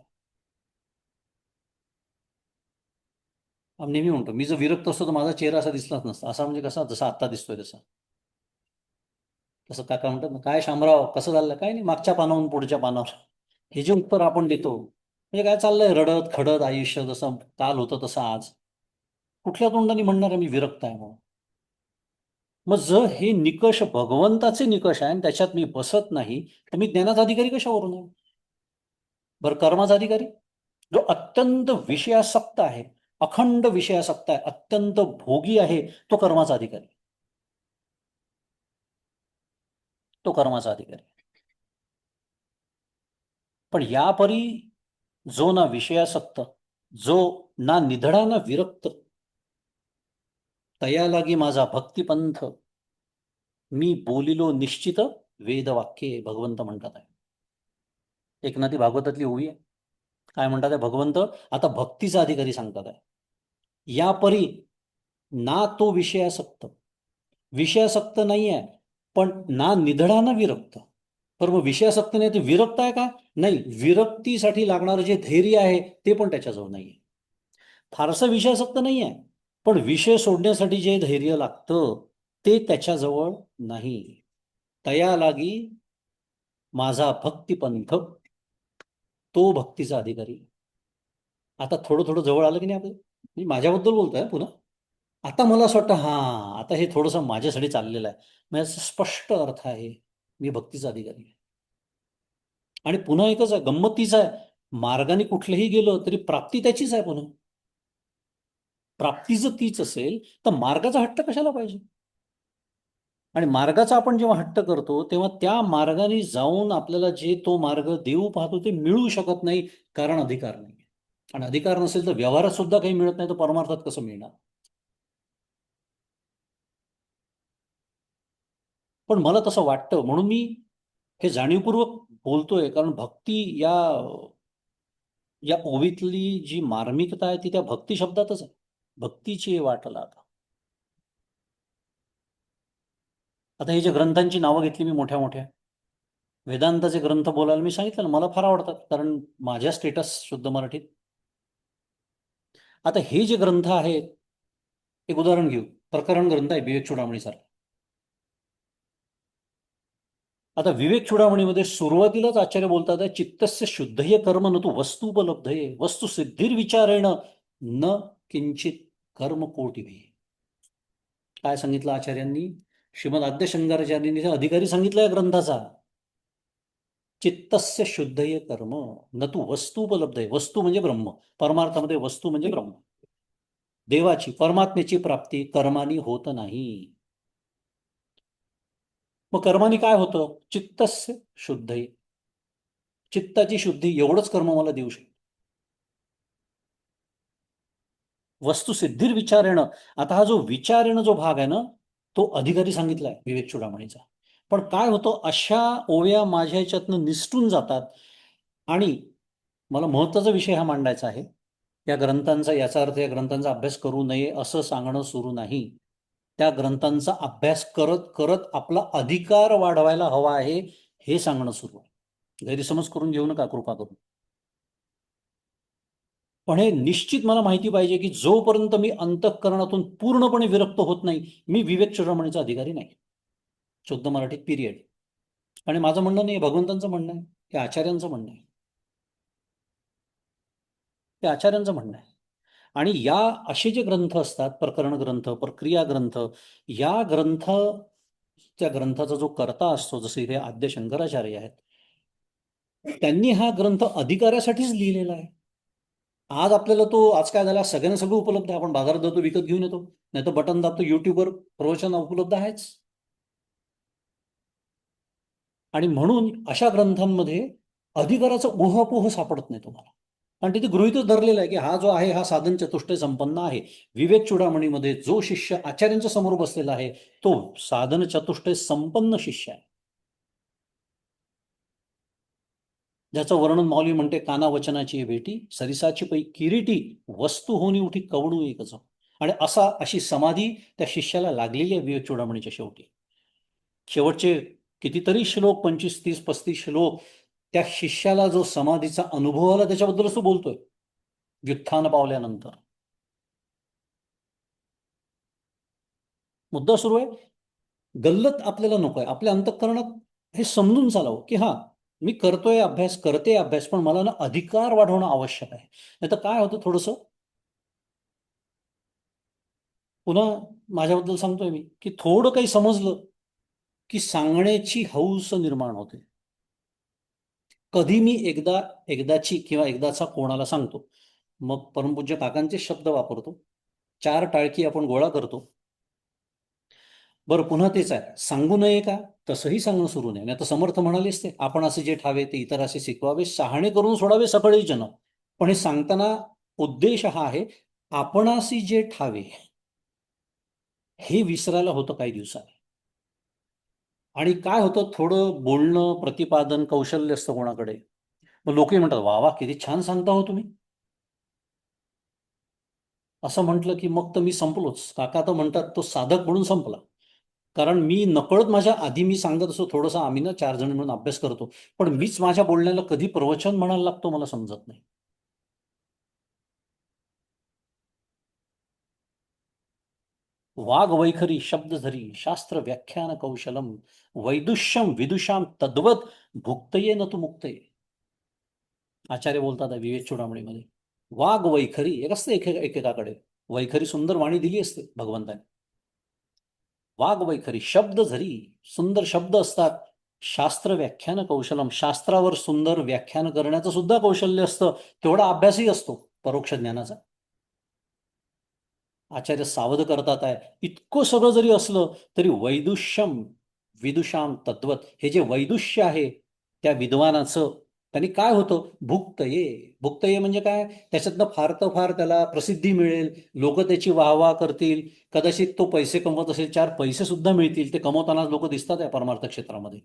आम्ही नेहमी म्हणतो, मी जर विरक्त असतो तर माझा चेहरा असा दिसलाच नसता. असा म्हणजे कसा? जसा आत्ता दिसतोय तसा. तसं काका म्हणतात ना, काय शामराव कसं चाललं? काय नाही, मागच्या पानावरून पुढच्या पानावर. हे जे उत्तर आपण देतो, म्हणजे काय चाललंय रडत खडत आयुष्य, जसं काल होतं तसं आज. कुठल्या तोंडाने म्हणणार आहे मी विरक्त आहे म्हणून? मग जर हे निकष भगवंताचे निकष आहे आणि त्याच्यात मी बसत नाही, तर मी ज्ञानाचा अधिकारी कशावरून आहे? बरं, कर्माचा अधिकारी जो अत्यंत विषयासक्त आहे, अखंड विषयासक्त आहे, अत्यंत भोगी आहे, तो कर्माचा अधिकारी. तो कर्माचा अधिकारी. पण यापरी जो ना विषयासक्त, जो ना निधडा ना विरक्त, तया लागी माझा भक्तिपंथ, मी बोलिलो निश्चित वेदवाक्ये, भगवंत म्हणतात आहे. एकनाथी भागवतातली ओवी आहे. काय म्हणतात आहे भगवंत? आता भक्तीचा अधिकारी सांगतात आहे. यापरी ना तो विषयासक्त, विषयासक्त नाही आहे, पण ना निधडा ना विरक्त. तर मग विषयासक्त नाही ते विरक्त आहे का? नाही, विरक्तीसाठी लागणारं जे धैर्य आहे ते पण त्याच्याजवळ नाहीये. फारसं विषयासक्त नाही आहे, पण विषय सोडण्यासाठी जे धैर्य लागतं ते त्याच्याजवळ नाही. तया लागी माझा भक्तिपंथ, तो भक्तीचा अधिकारी. आता थोडं थोडं जवळ आलं की नाही आपलं? मी माझ्याबद्दल बोलतोय पुन्हा. आता मला असं वाटतं, आता हे थोडंसं माझ्यासाठी चाललेलं आहे. म्हणजे स्पष्ट अर्थ आहे, मी भक्तीचा अधिकारी आहे. आणि पुन्हा एकच आहे, गंमत आहे, मार्गाने कुठलेही गेलो तरी प्राप्ती त्याचीच आहे. पुन्हा प्राप्ती जर तीच असेल तर मार्गाचा हट्ट कशाला पाहिजे? आणि मार्गाचा आपण जेव्हा हट्ट करतो तेव्हा त्या मार्गाने जाऊन आपल्याला जे तो मार्ग देऊ पाहतो ते मिळू शकत नाही, कारण अधिकार नाही. आणि अधिकार नसेल तर व्यवहारात सुद्धा काही मिळत नाही, तर परमार्थात कसं मिळणार? पण मला तसं वाटतं म्हणून मी हे जाणीवपूर्वक बोलतोय, कारण भक्ती या या ओवीतली जी मार्मिकता आहे ती त्या भक्ती शब्दातच आहे. भक्तीची वाटला आता. आता हे जे ग्रंथांची नावं घेतली मी मोठ्या मोठ्या, वेदांताचे ग्रंथ बोलायला मी सांगितलं ना, मला फार आवडतात, कारण माझ्या स्टेटस शुद्ध मराठीत. आता हे जे ग्रंथ आहेत, एक उदाहरण घेऊ. प्रकरण ग्रंथ आहे विवेक चूडामणी सारखा. आता विवेक चूडामणीमध्ये सुरुवातीलाच आचार्य बोलतात आहे, चित्तस्य शुद्धये कर्म न तू वस्तुपलब्धये वस्तू सिद्धिर्विचारेण न किंचित कर्म कोटिभि. काय सांगितलं आचार्यांनी? श्रीमद आद्य शंकराचार्यांनी अधिकारी सांगितलं या ग्रंथाचा. चित्तस्य शुद्धये कर्म न तू वस्तुपलब्धये. वस्तू म्हणजे ब्रह्म, परमार्थामध्ये वस्तू म्हणजे ब्रह्म, देवाची परमात्म्याची प्राप्ती कर्मानी होत नाही. मग कर्माने काय होतं? चित्तस्य शुद्धये, चित्ताची शुद्धी, एवढंच कर्म मला देऊ शकतो. वस्तुसिद्धीर विचारेणं. आता हा जो विचारेणं जो भाग आहे ना, तो अधिकारी सांगितलाय विवेक चूडामणीचा. पण काय होतं, अशा ओव्या माझ्या ह्याच्यातनं निसटून जातात. आणि मला महत्वाचा विषय हा मांडायचा आहे. या ग्रंथांचा, याचा अर्थ या ग्रंथांचा अभ्यास करू नये असं सांगणं सुरू नाही. त्या ग्रंथांचा अभ्यास करत करत आपला अधिकार वाढवायला हवा आहे, हे सांगणं सुरू आहे. गैरसमज करून घेऊ नका कृपा करून. पण हे निश्चित मला माहिती पाहिजे की जोपर्यंत मी अंतःकरणातून पूर्णपणे विरक्त होत नाही, मी विवेक चूडामणीचा अधिकारी नाही. शुद्ध मराठीत पिरियड. आणि माझं म्हणणं नाही, भगवंतांचं म्हणणं आहे, हे आचार्यांचं म्हणणं आहे. हे आचार्यांचं म्हणणं आहे. आणि या असे जे ग्रंथ असतात, प्रकरण ग्रंथ, प्रक्रिया ग्रंथ, या ग्रंथ, त्या ग्रंथाचा जो कर्ता असतो, जसे इथे आद्य शंकराचार्य आहेत, त्यांनी हा ग्रंथ अधिकाऱ्यासाठीच लिहिलेला आहे. आज आपल्याला तो, आज काय झाला, सगळ्यांना सगळं उपलब्ध आहे. आपण बाजारात जातो, विकत घेऊन येतो, नाही तर बटन दाबतो, युट्यूबवर प्रवचन उपलब्ध आहेच. आणि म्हणून अशा ग्रंथांमध्ये अधिकाराचं ऊहापोह सापडत नाही तुम्हाला. कारण तिथे गृहीतच धरलेलं आहे की हा जो आहे हा साधन चतुष्टय संपन्न आहे. विवेक चूडामणीमध्ये जो शिष्य आचार्यांच्या समोर बसलेला आहे तो साधन चतुष्टय संपन्न शिष्य आहे, ज्याचं वर्णन माऊली म्हणते, काना वचनाची भेटी सरिसाची पै किरीटी वस्तू होणी उठी कवणू एकच. आणि अशी समाधी त्या शिष्याला लागलेली आहे विवेक चूडामणीच्या शेवटी. शेवटचे कितीतरी श्लोक, 25, 30, 35 श्लोक, त्या शिष्याला जो समाधीचा अनुभव आला त्याच्याबद्दलच तो बोलतोय, व्युत्थान पावल्यानंतर. मुद्दा सुरू आहे, गल्लत आपल्याला नको आहे. आपल्या अंतःकरणात हे समजून चालावं की हा, मी करतोय अभ्यास, करते अभ्यास, पण मला ना अधिकार वाढवणं आवश्यक आहे. नाही तर काय होतं, थोडंसं पुन्हा माझ्याबद्दल सांगतोय मी, की थोडं काही समजलं की सांगण्याची हौस निर्माण होते. कधी मी एकदाची किंवा एकदाचा कोणाला सांगतो, मग परमपूज्य काकांचे शब्द वापरतो, चार टाळकी आपण गोळा करतो. बरं, पुन्हा तेच आहे, सांगू नये का, तसंही सांगणं सुरू नये. नाही तर समर्थ म्हणालेच ते, आपण असे जे ठावे ते इतर असे शिकवावे, शहाणे करून सोडावे सकळी जन. पण हे सांगताना उद्देश हा आहे, आपणाशी जे ठावे हे विसरायला होतं काही दिवसांनी. आणि काय होतं, थोडं बोलणं, प्रतिपादन कौशल्य असतं कोणाकडे, मग लोकही म्हणतात, वा वा, किती छान सांगता हो तुम्ही. असं म्हटलं की मग तर मी संपलोच. काका तर म्हणतात तो साधक म्हणून संपला. कारण मी नकळत माझ्या आधी मी सांगत असतो, थोडंसं आम्ही ना 4 जण म्हणून अभ्यास करतो, पण मीच माझ्या बोलण्याला कधी प्रवचन म्हणायला लागतो मला समजत नाही. वाघ वैखरी शब्द धरी शास्त्र व्याख्यान कौशलम वैदुष्यम विदुषाम तद्वत भुक्तये न तू मुक्तये. आचार्य बोलतात विवेक चूडामणीमध्ये. वाघ वैखरी एक असते एकेकाकडे, वैखरी सुंदर वाणी दिली असते भगवंताने. वाघ वैखरी शब्द झरी, सुंदर शब्द असतात. शास्त्र व्याख्यान कौशलम, शास्त्रावर सुंदर व्याख्यान करण्याचं सुद्धा कौशल्य असतं, तेवढा अभ्यासही असतो परोक्ष ज्ञानाचा. आचार्य सावध करतात आहे, इतकं सगळं जरी असलं तरी वैदुष्यम विदुषाम तद्वत, हे जे वैदुष्य आहे त्या विद्वानाचं, त्यांनी काय होतं, भुक्तये. भुक्तये म्हणजे काय, त्याच्यातनं फार तर फार त्याला प्रसिद्धी मिळेल, लोक त्याची वाहवा करतील, कदाचित तो पैसे कमवत असेल, 4 पैसे सुद्धा मिळतील, ते कमवताना लोक दिसतात या परमार्थ क्षेत्रामध्ये.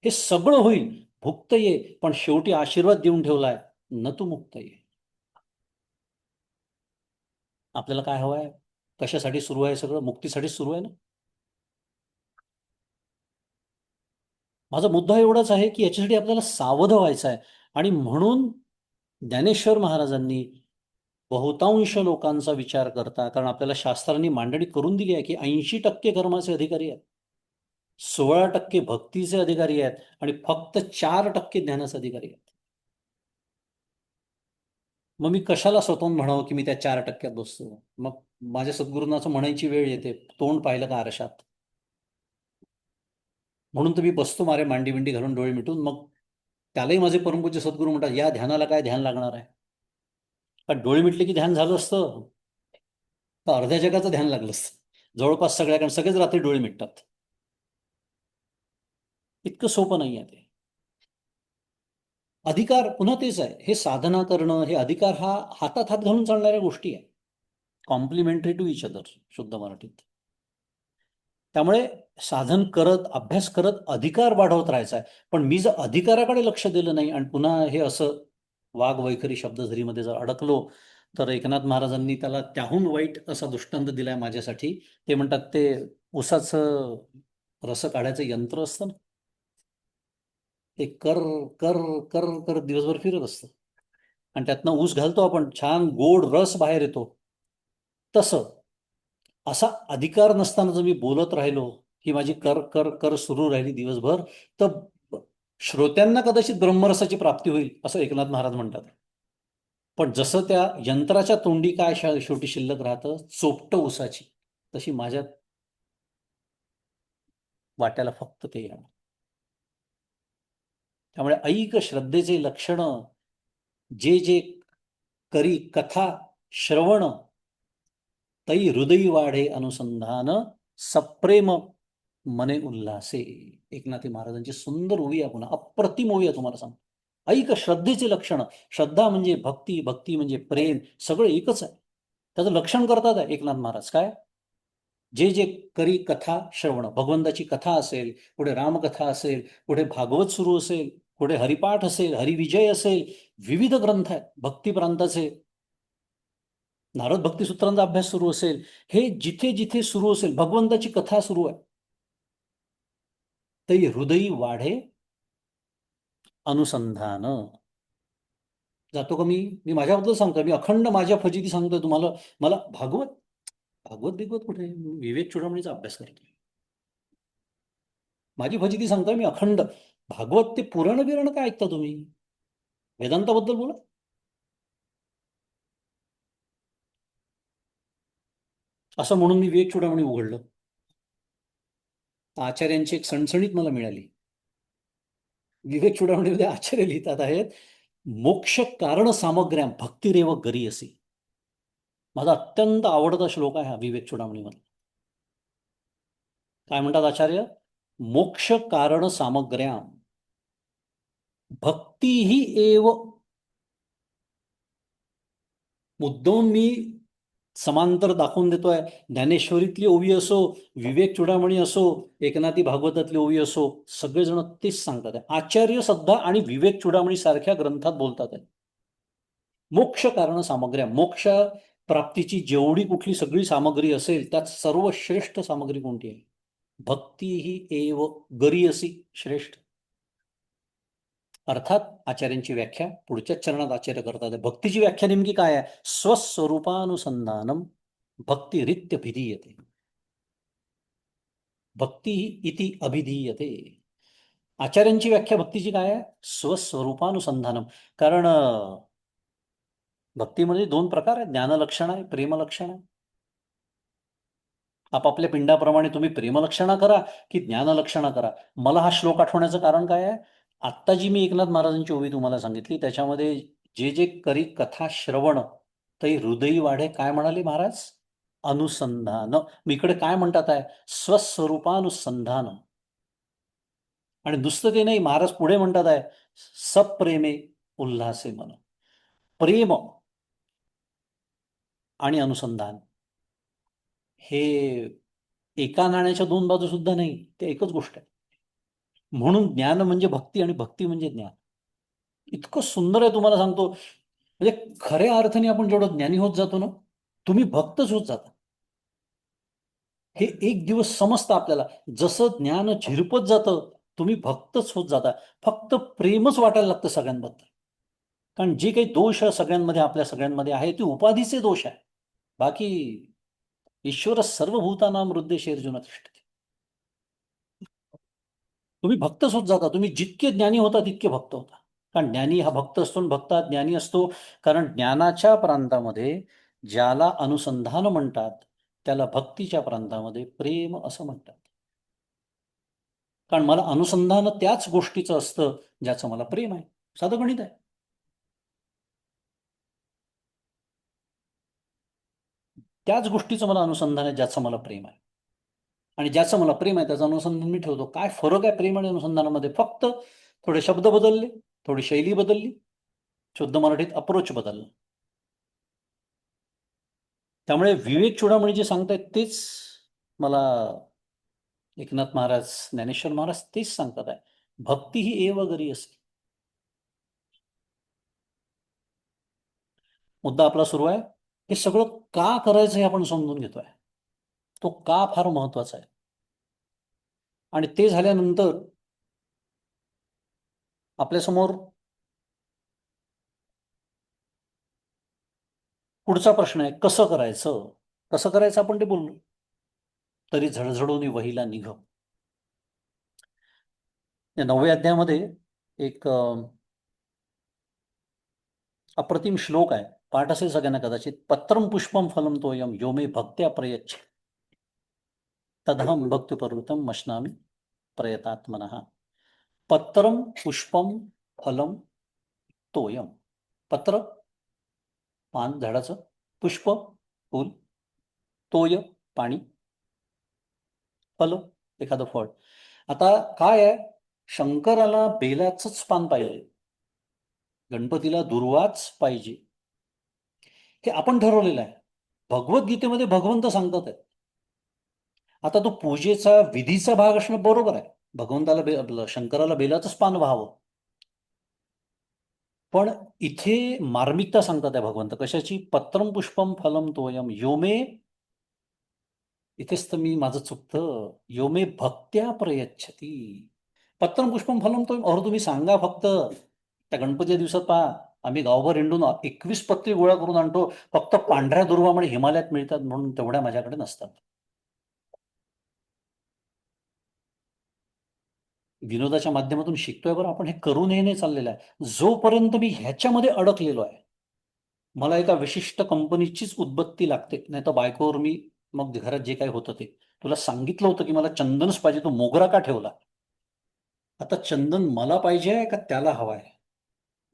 हे सगळं होईल, भुक्तये, पण शेवटी आशीर्वाद देऊन ठेवलाय, न तू मुक्तये. आपल्याला काय हवंय, कशासाठी सुरू आहे सगळं, मुक्तीसाठीच सुरू आहे ना. माझा मुद्दा एवढाच आहे की याच्यासाठी आपल्याला सावध व्हायचं आहे. आणि म्हणून ज्ञानेश्वर महाराजांनी बहुतांश लोकांचा विचार करता, कारण आपल्याला शास्त्रांनी मांडणी करून दिली आहे की 80% कर्माचे अधिकारी आहेत, 16% भक्तीचे अधिकारी आहेत, आणि फक्त 4% ज्ञानाचे अधिकारी आहेत. मग मी कशाला स्वतःहून म्हणावं की मी त्या 4%त बसतो. मग माझ्या सद्गुरूंना असं म्हणायची वेळ येते, तोंड पाहिलं का आरशात. म्हणून तर मी बसतो मारे, मांडी बिंडी घालून डोळे मिटून. मग त्यालाही माझे परमपूज्य सद्गुरू म्हणतात, या ध्यानाला काय ध्यान लागणार आहे. पण डोळे मिटले की ध्यान झालं असतं तर अर्ध्या जगाचं ध्यान लागलं असतं जवळपास सगळ्या, कारण सगळेच रात्री डोळे मिटतात. इतकं सोपं नाही आहे ते. अधिकार पुन्हा तेच आहे, हे साधना करणं, हे अधिकार हा हातात हात घालून चालणाऱ्या गोष्टी आहे, कॉम्प्लिमेंटरी टू इच अदर, शुद्ध मराठीत. त्यामुळे साधन करत, अभ्यास करत अधिकार वाढवत राहायचा आहे. पण मी जर अधिकाराकडे लक्ष दिलं नाही आणि पुन्हा हे असं वाघ वैखरी शब्दझरीमध्ये जर अडकलो, तर एकनाथ महाराजांनी त्याला त्याहून वाईट असा दृष्टांत दिलाय माझ्यासाठी. ते म्हणतात, ते ऊसाचं रस काढायचं यंत्र असतं ना, ते कर कर कर कर दिवसभर फिरत असतं, आणि त्यातनं ऊस घालतो आपण, छान गोड रस बाहेर येतो. तसं असा अधिकार नसताना जर मी बोलत राहिलो, ही माझी कर कर कर सुरू राहिली दिवसभर, तर श्रोत्यांना कदाचित ब्रह्मरसाची प्राप्ती होईल असं एकनाथ महाराज म्हणतात. पण जसं त्या यंत्राच्या तोंडी काय शेवटी शिल्लक राहतं, चोपटं उसाची, तशी माझ्या वाट्याला फक्त ते येणं. त्यामुळे ऐक श्रद्धेचे लक्षण, जे जे करी कथा श्रवण, तै हृदयी वाढे अनुसंधान, सप्रेम मने उल्हासे. एकनाथी महाराजांची सुंदर ओवी आहे, पुन्हा अप्रतिम ओवी आहे, तुम्हाला सांगतो. ऐक श्रद्धेचे लक्षण. श्रद्धा म्हणजे भक्ती, भक्ती म्हणजे प्रेम, सगळं एकच आहे. त्याचं लक्षण करतात आहे एकनाथ महाराज. काय? जे जे करी कथा श्रवण, भगवंताची कथा असेल, पुढे रामकथा असेल, पुढे भागवत सुरू असेल, पुढे हरिपाठ असेल, हरिविजय असेल, विविध ग्रंथ आहेत भक्तिप्रांताचे, नारद भक्तिसूत्रांचा अभ्यास सुरू असेल, हे जिथे जिथे सुरू असेल, भगवंताची कथा सुरू आहे, ते हृदयी वाढे अनुसंधान. जातो का? मी माझ्याबद्दल सांगतोय, मी अखंड माझ्या फजिती सांगतोय तुम्हाला. मला भागवत भागवत बिगवत कुठे, विवेक चूडामणीचा अभ्यास करतोय. माझी फजिती सांगतोय मी अखंड. भागवत ते पुराण बिराण काय ऐकता तुम्ही? वेदांताबद्दल बोला. असं म्हणून मी विवेक चूडामणी उघडलं. आचार्यांची एक सणसणीत मला मिळाली. विवेक चूडामणीमध्ये आचार्य लिहितात आहेत, मोक्ष कारण सामग्र्या भक्तिरेव गरी असे. माझा अत्यंत आवडता श्लोक आहे हा विवेक चूडामणीमध्ये. काय म्हणतात आचार्य? मोक्ष कारण सामग्र्या भक्ती ही एव. मुद्दाम मी समांतर दाखवून देतोय. ज्ञानेश्वरीतली ओवी असो, विवेक चूडामणी असो, एकनाथी भागवतातली ओवी असो, सगळेजण तेच सांगतात आहे. आचार्य सुद्धा आणि विवेक चूडामणी सारख्या ग्रंथात बोलतात आहे, मोक्ष कारण सामग्र्या, मोक्ष प्राप्तीची जेवढी कुठली सगळी सामग्री असेल, त्यात सर्वश्रेष्ठ सामग्री कोणती आहे? भक्ती ही एव गरीयसी, श्रेष्ठ. अर्थात आचार्यांची व्याख्या पुढच्या चरणात आचार्य करतात. भक्तीची व्याख्या नेमकी काय आहे? स्वस्वरूपानुसंधानम भक्तिरित्य भिधीयते. भक्ती इति अभिधीयते. आचार्यांची व्याख्या भक्तीची काय आहे? स्वस्वरूपानुसंधानम. कारण भक्तीमध्ये दोन प्रकार आहेत, ज्ञानलक्षण आहे, प्रेमलक्षण आहे. आपापल्या पिंडाप्रमाणे तुम्ही प्रेमलक्षणा करा की ज्ञानलक्षणा करा. मला हा श्लोक आठवण्याचं कारण काय आहे? आत्ता जी मी एकनाथ महाराजांची ओवी तुम्हाला सांगितली, त्याच्यामध्ये जे जे करी कथा श्रवण, ते हृदयी वाढे, काय म्हणाले महाराज? अनुसंधान. मी इकडे काय म्हणतात आहे? स्वस्वरूपानुसंधान. आणि नुसतं ते नाही, महाराज पुढे म्हणतात आहे, सप्रेमे उल्हासे मन. प्रेम आणि अनुसंधान हे एका नाण्याच्या दोन बाजू सुद्धा नाही, ते एकच गोष्ट आहे. म्हणून ज्ञान म्हणजे भक्ती आणि भक्ती म्हणजे ज्ञान. इतकं सुंदर आहे, तुम्हाला सांगतो. म्हणजे खऱ्या अर्थाने आपण जेवढं ज्ञानी होत जातो ना, तुम्ही भक्तच होत जाता, हे एक दिवस समजतं आपल्याला. जसं ज्ञान झिरपत जातं, तुम्ही भक्तच होत जाता. फक्त प्रेमच वाटायला लागतं सगळ्यांबद्दल. कारण जे काही दोष सगळ्यांमध्ये, आपल्या सगळ्यांमध्ये आहे, ते उपाधीचे दोष आहे. बाकी ईश्वर सर्वभूतानां हृदयेषु तिष्ठति. तुम्ही भक्तच होत जाता. तुम्ही जितके ज्ञानी होता तितके भक्त होता. कारण ज्ञानी हा भक्त असतो आणि भक्त हा ज्ञानी असतो. कारण ज्ञानाच्या प्रांतामध्ये ज्याला अनुसंधान म्हणतात, त्याला भक्तीच्या प्रांतामध्ये प्रेम असं म्हणतात. कारण मला अनुसंधान त्याच गोष्टीचं असतं ज्याचं मला प्रेम आहे. साधं गणित आहे. त्याच गोष्टीचं मला अनुसंधान आहे ज्याचं मला प्रेम आहे. आणि ज्याचं मला प्रेम आहे त्याचं अनुसंधान मी ठेवतो. काय फरक आहे प्रेम आणि अनुसंधानामध्ये? फक्त थोडे शब्द बदलले, थोडी शैली बदलली, शुद्ध मराठीत अप्रोच बदलला. त्यामुळे विवेक चूडामणी जे सांगतायत तेच मला एकनाथ महाराज, ज्ञानेश्वर महाराज तेच सांगतात आहे, भक्ती ही एव गरी असते. मुद्दा आपला सुरू आहे. हे सगळं का करायचं हे आपण समजून घेतोय. तो का फार महत्वाचा आहे. आणि ते झाल्यानंतर आपल्यासमोर पुढचा प्रश्न आहे, कसं करायचं? कसं करायचं आपण ते बोललो. तरी झळझळून वहिला निघ, या 9व्या अध्यायामध्ये एक अप्रतिम श्लोक आहे, पाठ असेल सगळ्यांना कदाचित. पत्रम पुष्पम फलम तोयम यो मे भक्त्या प्रयच्छ तदहम भक्तिपर्वतम मश्नामी प्रयतात्मनः. पत्रम पुष्पम फलम तोयम. पत्र पान झाडाचं, पुष्प फूल, तोय पाणी, फल एखादं फळ. आता काय आहे, शंकराला बेलाचंच पान पाहिजे, गणपतीला दुर्वाच पाहिजे, हे आपण ठरवलेलं आहे. भगवद्गीतेमध्ये भगवंत सांगतात आहेत. आता तो पूजेचा विधीचा भाग असणं बरोबर आहे, भगवंताला आपलं शंकराला बेलाचंच पान व्हावं. पण इथे मार्मिकता सांगतात आहे भगवंत कशाची. पत्रम पुष्पम फलम तोयम योमे, इथेच तर मी माझं चुकतं, योमे भक्त्या प्रयच्छती. पत्रम पुष्पम फलम तोयम. अहो तुम्ही सांगा फक्त, त्या गणपतीच्या दिवसात पहा, आम्ही गावभर हिंडून 21 पत्री गोळा करून आणतो, फक्त पांढऱ्या दुर्वा म्हणे हिमालयात मिळतात म्हणून तेवढ्या माझ्याकडे नसतात. विनोदाच्या माध्यमातून शिकतोय बरं आपण, हे करू नये नाही चाललेलं आहे. जोपर्यंत मी ह्याच्यामध्ये अडकलेलो आहे, मला एका विशिष्ट कंपनीचीच उदबत्ती लागते, नाही तर बायकोवर मी मग घरात जे काही होतं ते. तुला सांगितलं होतं की मला चंदनच पाहिजे, तू मोगरा का ठेवला. आता चंदन मला पाहिजे का त्याला हवाय.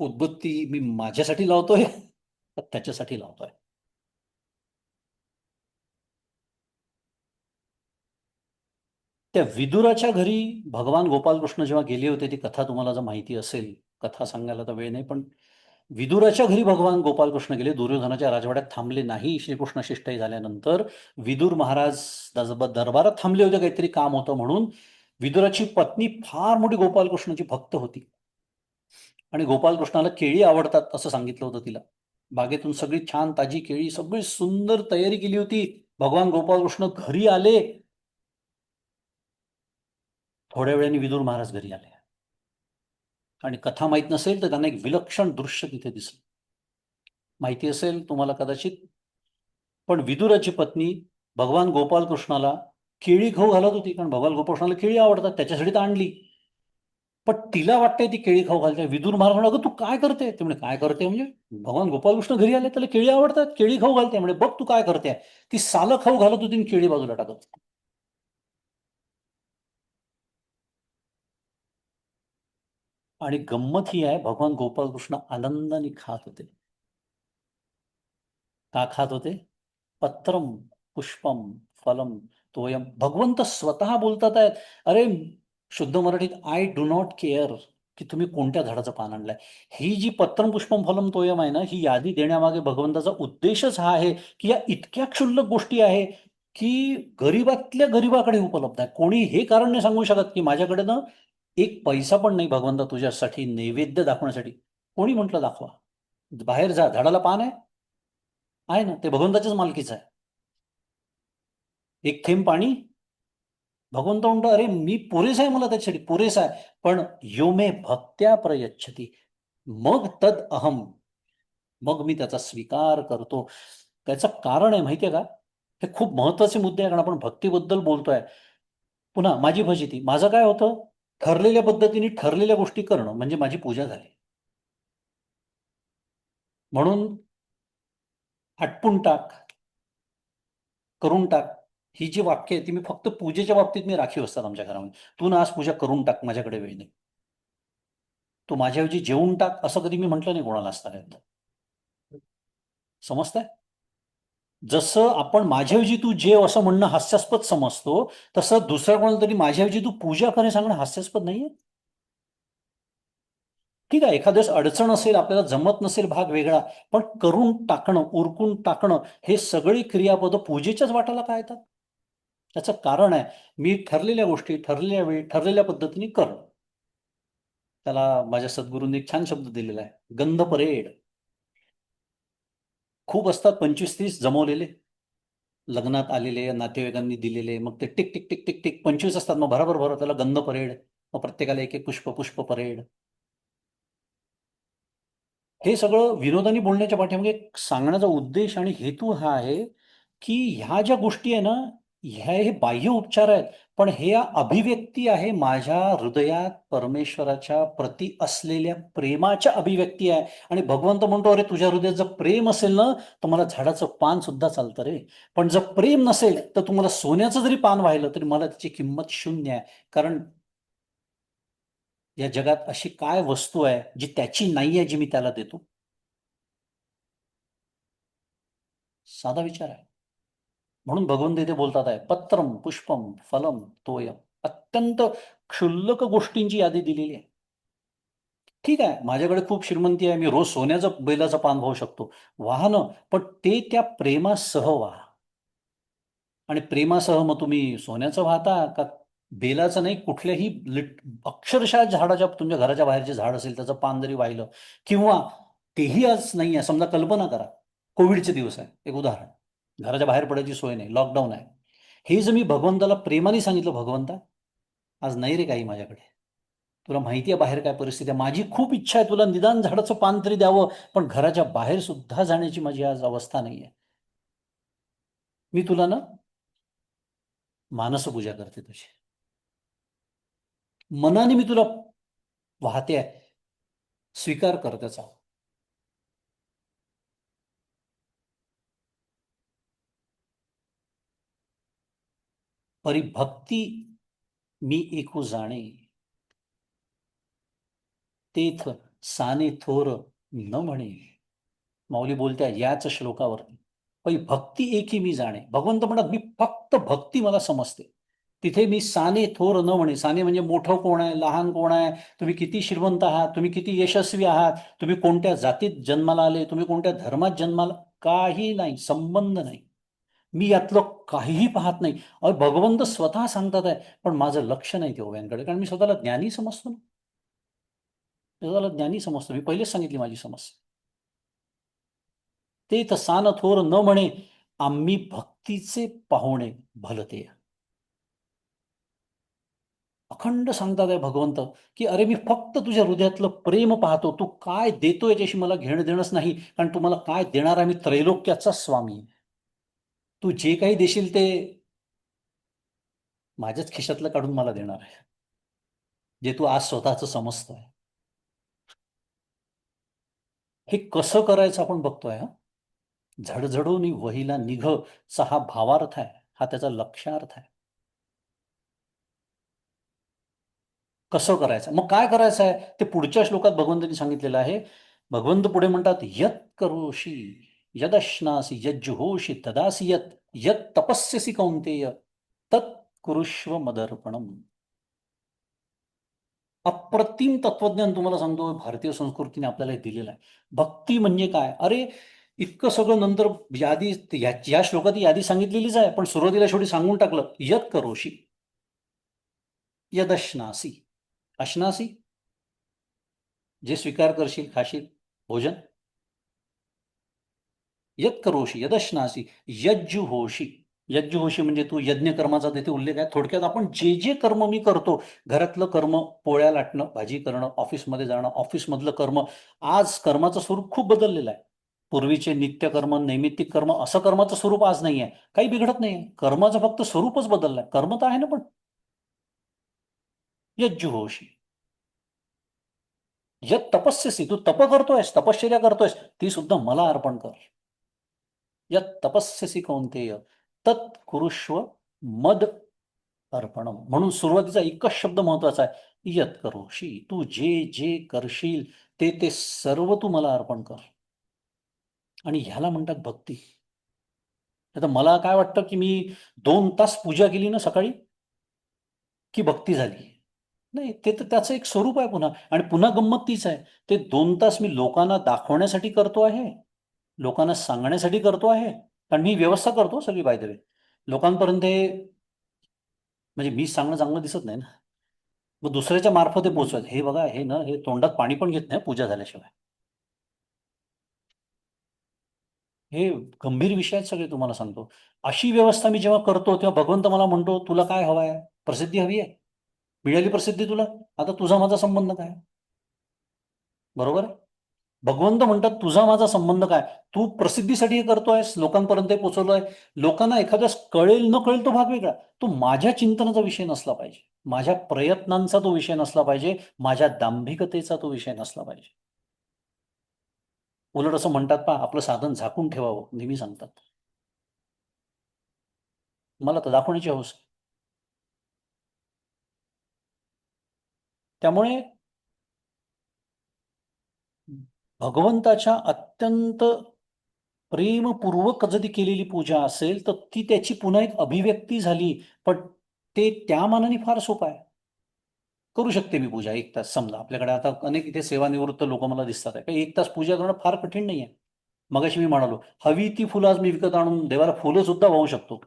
उदबत्ती मी माझ्यासाठी लावतोय का त्याच्यासाठी लावतोय. त्या विदुराच्या घरी भगवान गोपालकृष्ण जेव्हा गेले होते, ती कथा तुम्हाला जर माहिती असेल, कथा सांगायला तर वेळ नाही, पण विदुराच्या घरी भगवान गोपालकृष्ण गेले, दुर्योधनाच्या राजवाड्यात थांबले नाही. श्रीकृष्ण शिष्टाई झाल्यानंतर विदुर महाराज दरबारात थांबले होते, काहीतरी काम होतं म्हणून. विदुराची पत्नी फार मोठी गोपालकृष्णाची भक्त होती आणि गोपालकृष्णाला केळी आवडतात असं सांगितलं होतं तिला. बागेतून सगळी छान ताजी केळी, सगळी सुंदर तयारी केली होती. भगवान गोपालकृष्ण घरी आले, थोड्या वेळाने विदुर महाराज घरी आले आणि कथा माहीत नसेल तर त्यांना एक विलक्षण दृश्य तिथे दिसलं. माहिती असेल तुम्हाला कदाचित, पण विदुराची पत्नी भगवान गोपालकृष्णाला केळी खाऊ घालत होती, कारण भगवान गोपालकृष्णाला केळी आवडतात, त्याच्यासाठी तर आणली. पण तिला वाटतंय ती केळी खाऊ घालते. विदुर महाराज म्हणा, अगं तू काय करते. ते म्हणजे काय करते म्हणजे, भगवान गोपालकृष्ण घरी आले, त्याला केळी आवडतात, केळी खाऊ घालते. म्हणजे बघ तू काय करते. ती सालं खाऊ घालत होती आणि केळी बाजूला टाकत होती. आणि गंमत ही आहे, भगवान गोपालकृष्ण आनंदाने खात होते. का खात होते. पत्रम पुष्पम फलम तोयम. भगवंत स्वतः बोलतात आहेत, अरे शुद्ध मराठीत, आय डू नॉट केअर की तुम्ही कोणत्या झाडाचं पान आणलंय. ही जी पत्रम पुष्पम फलम तोयम आहे ना, ही यादी देण्यामागे भगवंताचा उद्देशच हा आहे की या इतक्या क्षुल्लक गोष्टी आहे की गरीबातल्या गरीबाकडे उपलब्ध आहे. कोणी हे कारण नाही सांगू शकत की माझ्याकडे ना एक पैसा पण नाही भगवंता तुझ्यासाठी नैवेद्य दाखवण्यासाठी. कोणी म्हटलं दाखवा. बाहेर जा, झाडाला पान आहे ना, ते भगवंताच्याच मालकीचं आहे. एक थेंब पाणी, भगवंत म्हणतो अरे मी पुरेसा आहे, मला त्याच्यासाठी पुरेसा आहे. पण यो मे भक्त्या प्रयच्छती, मग तद अहम, मग मी त्याचा स्वीकार करतो. त्याचं कारण आहे माहितीये का, हे खूप महत्वाचे मुद्दे आहे, कारण आपण भक्तीबद्दल बोलतोय. पुन्हा माझी फजिती, माझं काय होतं, ठरलेल्या पद्धतीने ठरलेल्या गोष्टी करणं म्हणजे माझी पूजा झाली. म्हणून आटपून टाक, करून टाक, ही जी वाक्य आहे ती मी फक्त पूजेच्या बाबतीत मी राखीव असतात आमच्या घरामध्ये. तू ना आज पूजा करून टाक, माझ्याकडे वेळ नाही. तू माझ्याऐवजी जेवून टाक, असं कधी मी म्हटलं नाही कोणाला असताना. समजतंय. जसं आपण माझ्याऐवजी तू जेव असं म्हणणं हास्यास्पद समजतो, तसं दुसऱ्या कोणाला तरी माझ्याऐवजी तू पूजा करे सांगणं हास्यास्पद नाहीये. ठीक आहे, एखाद्यास अडचण असेल, आपल्याला जमत नसेल, भाग वेगळा. पण करून टाकणं, उरकून टाकणं, हे सगळी क्रियापद पूजेच्याच वाटाला काय येतात. त्याचं कारण आहे, मी ठरलेल्या गोष्टी ठरलेल्या वेळी ठरलेल्या पद्धतीने करणं. त्याला माझ्या सद्गुरूंनी एक छान शब्द दिलेला आहे, गंध परेड. खूप असतात 25-30 जमवलेले, लग्नात आलेले, नातेवाईकांनी दिलेले, मग ते tick tick tick tick tick 25 असतात, मग भराभर भरा त्याला गंध परेड. मग प्रत्येकाला एक एक पुष्प पुष्प परेड. हे सगळं विनोदाने बोलण्याच्या पाठीमागे एक सांगण्याचा उद्देश आणि हेतू हा आहे की ह्या ज्या गोष्टी आहे ना, हे बाह्य उपचार आहेत, पण हे अभिव्यक्ती आहे माझ्या हृदयात परमेश्वराच्या प्रती असलेल्या प्रेमाच्या अभिव्यक्ती आहे. आणि भगवंत म्हणतो, अरे तुझ्या हृदयात जर प्रेम असेल ना तर मला झाडाचं पान सुद्धा चालतं रे. पण जर प्रेम नसेल तर तुम्हाला सोन्याचं जरी पान वाहिलं तरी मला त्याची किंमत शून्य आहे. कारण या जगात अशी काय वस्तू आहे जी त्याची नाही आहे, जी मी त्याला देतो? साधा विचार आहे. म्हणून भगवंत इथे बोलतात आहे, पत्रम पुष्पम फलम तोयम. अत्यंत क्षुल्लक गोष्टींची यादी दिलेली आहे. ठीक आहे, माझ्याकडे खूप श्रीमंती आहे, मी रोज सोन्याचं बेलाचं पान वाहू शकतो, वाहा ना, पण ते त्या प्रेमासह वाहा. आणि प्रेमासह मग तुम्ही सोन्याचं वाहता का बेलाचं? नाही, कुठल्याही अक्षरशः झाडाच्या, तुमच्या घराच्या बाहेरचे झाड असेल त्याचं पान जरी वाहिलं, किंवा तेही आज नाही आहे, समजा कल्पना करा कोविडचे दिवस आहे, एक उदाहरण, घराच्या बाहेर पडायची सोय नाही, लॉकडाऊन आहे, हे जर मी भगवंताला प्रेमाने सांगितलं, भगवंता आज नाही रे काही माझ्याकडे, तुला माहिती आहे बाहेर काय परिस्थिती आहे, माझी खूप इच्छा आहे तुला निदान झाडाचं पान तरी द्यावं, पण घराच्या बाहेर सुद्धा जाण्याची माझी आज अवस्था नाही आहे, मी तुला ना मानसपूजा करते तुझी, मनाने मी तुला वाहते आहे, स्वीकार कर त्याचा. परिभक्ती मी एकू जाणे, तेथ साने थोर न म्हणे. माऊली बोलत्या याच श्लोकावरती, पै भक्ती एकी मी जाणे. भगवंत म्हणतात मी फक्त भक्ती मला समजते, तिथे मी साने थोर न म्हणे. साने म्हणजे मोठं कोण आहे, लहान कोण आहे, तुम्ही किती श्रीमंत आहात, तुम्ही किती यशस्वी आहात, तुम्ही कोणत्या जातीत जन्माला आले, तुम्ही कोणत्या धर्मात जन्माला, काही नाही, संबंध नाही. मी यातलं काहीही पाहत नाही. अहो, भगवंत स्वतः सांगतात आहे, पण माझं लक्ष नाही ते ओव्यांकडे, कारण मी स्वतःला ज्ञानी समजतो ना. मी स्वतःला ज्ञानी समजतो, मी पहिलेच सांगितली माझी समस्या. ते तसान थोर न म्हणे, आम्ही भक्तीचे पाहुणे भलते. अखंड सांगतात आहे भगवंत, की अरे मी फक्त तुझ्या हृदयातलं प्रेम पाहतो, तू काय देतो याच्याशी मला घेणं देणंच नाही, कारण तू मला काय देणार आहे, मी त्रैलोक्याचा स्वामी आहे. तू जे काही देशील ते माझ्याच खिशातलं काढून मला देणार आहे, जे तू आज स्वतःच समजतोय. हे कसं करायचं आपण बघतोय. हा झडझडून वहिला निघ चा हा भावार्थ आहे, हा त्याचा लक्ष्यार्थ आहे. कसं करायचं, मग काय करायचं आहे ते पुढच्या श्लोकात भगवंतांनी सांगितलेलं आहे. भगवंत पुढे म्हणतात, यत करोषी यदश्नासी यज्जुहोषी तदासी यत यत तपस्यसी कौंतेय तत् कुरुष्व मदर्पणम. अप्रतिम तत्वज्ञान तुम्हाला सांगतो, भारतीय संस्कृतीने आपल्याला हे दिलेलं आहे. भक्ती म्हणजे काय, अरे इतकं सगळं नंतर यादी, या श्लोकात ही यादी सांगितलेलीच आहे, पण सुरुवातीला शेवटी सांगून टाकलं, यत करोषी यदश्नासी. अश्नासी जे स्वीकार करशील, खाशील भोजन. यत करोशी यदश्नासी यज्जुहोशी. यज्जुहोशी म्हणजे तू यज्ञ कर्माचा तिथे उल्लेख आहे. थोडक्यात आपण जे जे कर्म मी करतो, घरातलं कर्म, पोळ्या लाटणं, भाजी करणं, ऑफिसमध्ये जाणं, ऑफिसमधलं कर्म, आज कर्माचं स्वरूप खूप बदललेलं आहे. पूर्वीचे नित्यकर्म, नैमित्तिक कर्म, असं कर्माचं स्वरूप आज नाही आहे. काही बिघडत नाही, कर्माचं फक्त स्वरूपच बदललंय, कर्म तर आहे ना. पण यज्जुहोशी यत तपस्यसी, तू तप करतोयस, तपश्चर्या करतोयस, ती सुद्धा मला अर्पण कर. यत तपस्यसी कौंतेय तत् कुरुष्व मद अर्पणम. म्हणून सुरुवातीचा एकच शब्द महत्वाचा आहे, यत करोशी, तू जे जे करशील ते ते सर्व तू मला अर्पण कर. आणि ह्याला म्हणतात भक्ती. आता मला काय वाटतं, की मी 2 तास पूजा केली ना सकाळी, की भक्ती झाली. नाही, ते तर त्याचं एक स्वरूप आहे पुन्हा. आणि पुन्हा गंमत तीच आहे, ते 2 तास मी लोकांना दाखवण्यासाठी करतो आहे, लोकांना सांगण्यासाठी करतो आहे, कारण मी व्यवस्था करतो सगळी बाय द वे. लोकांपर्यंत हे, म्हणजे मी सांगणं चांगलं दिसत नाही ना, मग दुसऱ्याच्या मार्फत हे पोचवायचं, हे बघा हे ना, हे तोंडात पाणी पण घेत नाही पूजा झाल्याशिवाय. हे गंभीर विषय आहेत सगळे, तुम्हाला सांगतो. अशी व्यवस्था मी जेव्हा करतो तेव्हा भगवंत मला म्हणतो, तुला काय हवं आहे, प्रसिद्धी हवी आहे, मिळाली प्रसिद्धी तुला, आता तुझा माझा संबंध काय, बरोबर आहे? भगवंत म्हणतात तुझा माझा संबंध काय? तू प्रसिद्धीसाठी हे करतोयस, लोकांपर्यंत हे पोहोचवलंय. लोकांना एखाद्यास कळेल न कळेल तो भाग वेगळा. तो माझ्या चिंतनाचा विषय नसला पाहिजे, माझ्या प्रयत्नांचा तो विषय नसला पाहिजे, माझ्या दांभिकतेचा तो विषय नसला पाहिजे. उलट असं म्हणतात पहा, आपलं साधन झाकून ठेवावं नेहमी सांगतात. मला तर दाखवण्याची हौस आहे. त्यामुळे भगवंताच्या अत्यंत प्रेमपूर्वक कधी केलेली पूजा असेल तर ती त्याची पुन्हा एक अभिव्यक्ती झाली. पण ते त्या मानाने फार सोपं आहे. करू शकते मी पूजा 1 तास. समजा आपल्याकडे आता अनेक इथे सेवानिवृत्त लोक मला दिसतात आहे, 1 तास पूजा करणं फार कठीण नाही आहे. मगाशी मी म्हणालो, हवी ती फुलं आज मी विकत आणून देवाला फुलं सुद्धा वाहू शकतो.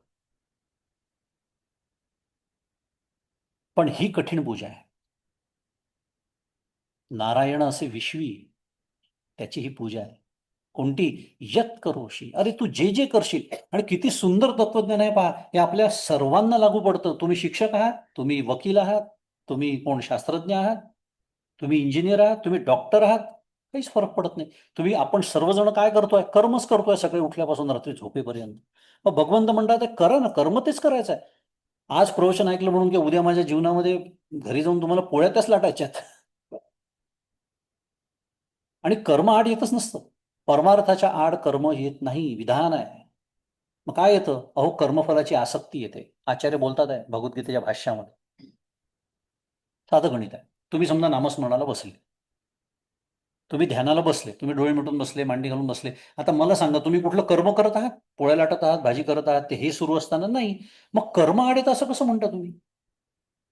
पण ही कठीण पूजा आहे. नारायण असे विश्वी त्याची ही पूजा आहे. कोणती? यत करोशी. अरे तू जे जे करशील. आणि किती सुंदर तत्वज्ञान आहे पहा. हे आपल्या सर्वांना लागू पडतं. तुम्ही शिक्षक आहात, तुम्ही वकील आहात, तुम्ही कोण शास्त्रज्ञ आहात, तुम्ही इंजिनियर आहात, तुम्ही डॉक्टर आहात, काहीच फरक पडत नाही. आपण सर्वजण काय करतोय? कर्मच करतोय सकाळी उठल्यापासून रात्री झोपेपर्यंत. मग भगवंत म्हणतात करा ना, कर्म तेच करायचं आहे. आज प्रवचन ऐकलं म्हणून की उद्या माझ्या जीवनामध्ये घरी जाऊन तुम्हाला पोळ्यातच लाटायच्यात. आणि कर्म आड येतच नसतं. परमार्थाच्या आड कर्म येत नाही, विधान आहे. मग काय येतं? अहो कर्मफलाची आसक्ती येते. आचार्य बोलतात आहे भगवद्गीतेच्या भाष्यामध्ये. साधं गणित आहे. तुम्ही समजा नामस्मरणाला बसले, तुम्ही ध्यानाला बसले, तुम्ही डोळे मिटून बसले, मांडी घालून बसले. आता मला सांगा, तुम्ही कुठलं कर्म करत आहात? पोळ्या लाटत आहात, भाजी करत आहात, ते हे सुरू असताना नाही. मग कर्म आड येतं असं कसं म्हणता तुम्ही?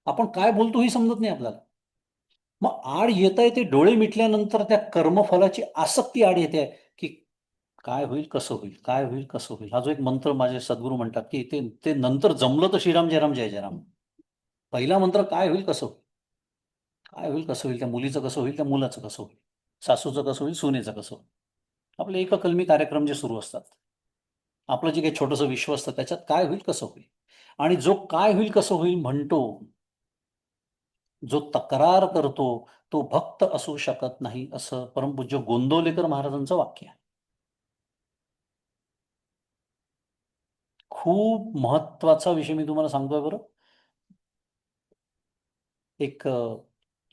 आपण काय बोलतो हे समजत नाही आपल्याला. मग आड येता येते डोळे मिटल्यानंतर त्या कर्मफलाची आसक्ती आड येते की काय होईल कसं होईल, काय होईल कसं होईल. हा जो एक मंत्र माझे सद्गुरू म्हणतात की ते ते नंतर जमलं तर श्रीराम जय राम जय जय राम. पहिला मंत्र काय होईल कसं होईल, काय होईल कसं होईल, त्या मुलीचं कसं होईल, त्या मुलाचं कसं होईल, सासूचं कसं होईल, सुनेचं कसं होईल. आपले एककलमी कार्यक्रम जे सुरू असतात, आपलं जे काही छोटंसं विश्व असतं त्याच्यात काय होईल कसं होईल. आणि जो काय होईल कसं होईल म्हणतो, जो तक्रार करतो, तो भक्त असू शकत नाही, असं परमपूज्य गोंदवलेकर महाराजांचं वाक्य आहे. खूप महत्वाचा विषय मी तुम्हाला सांगतोय बरं. एक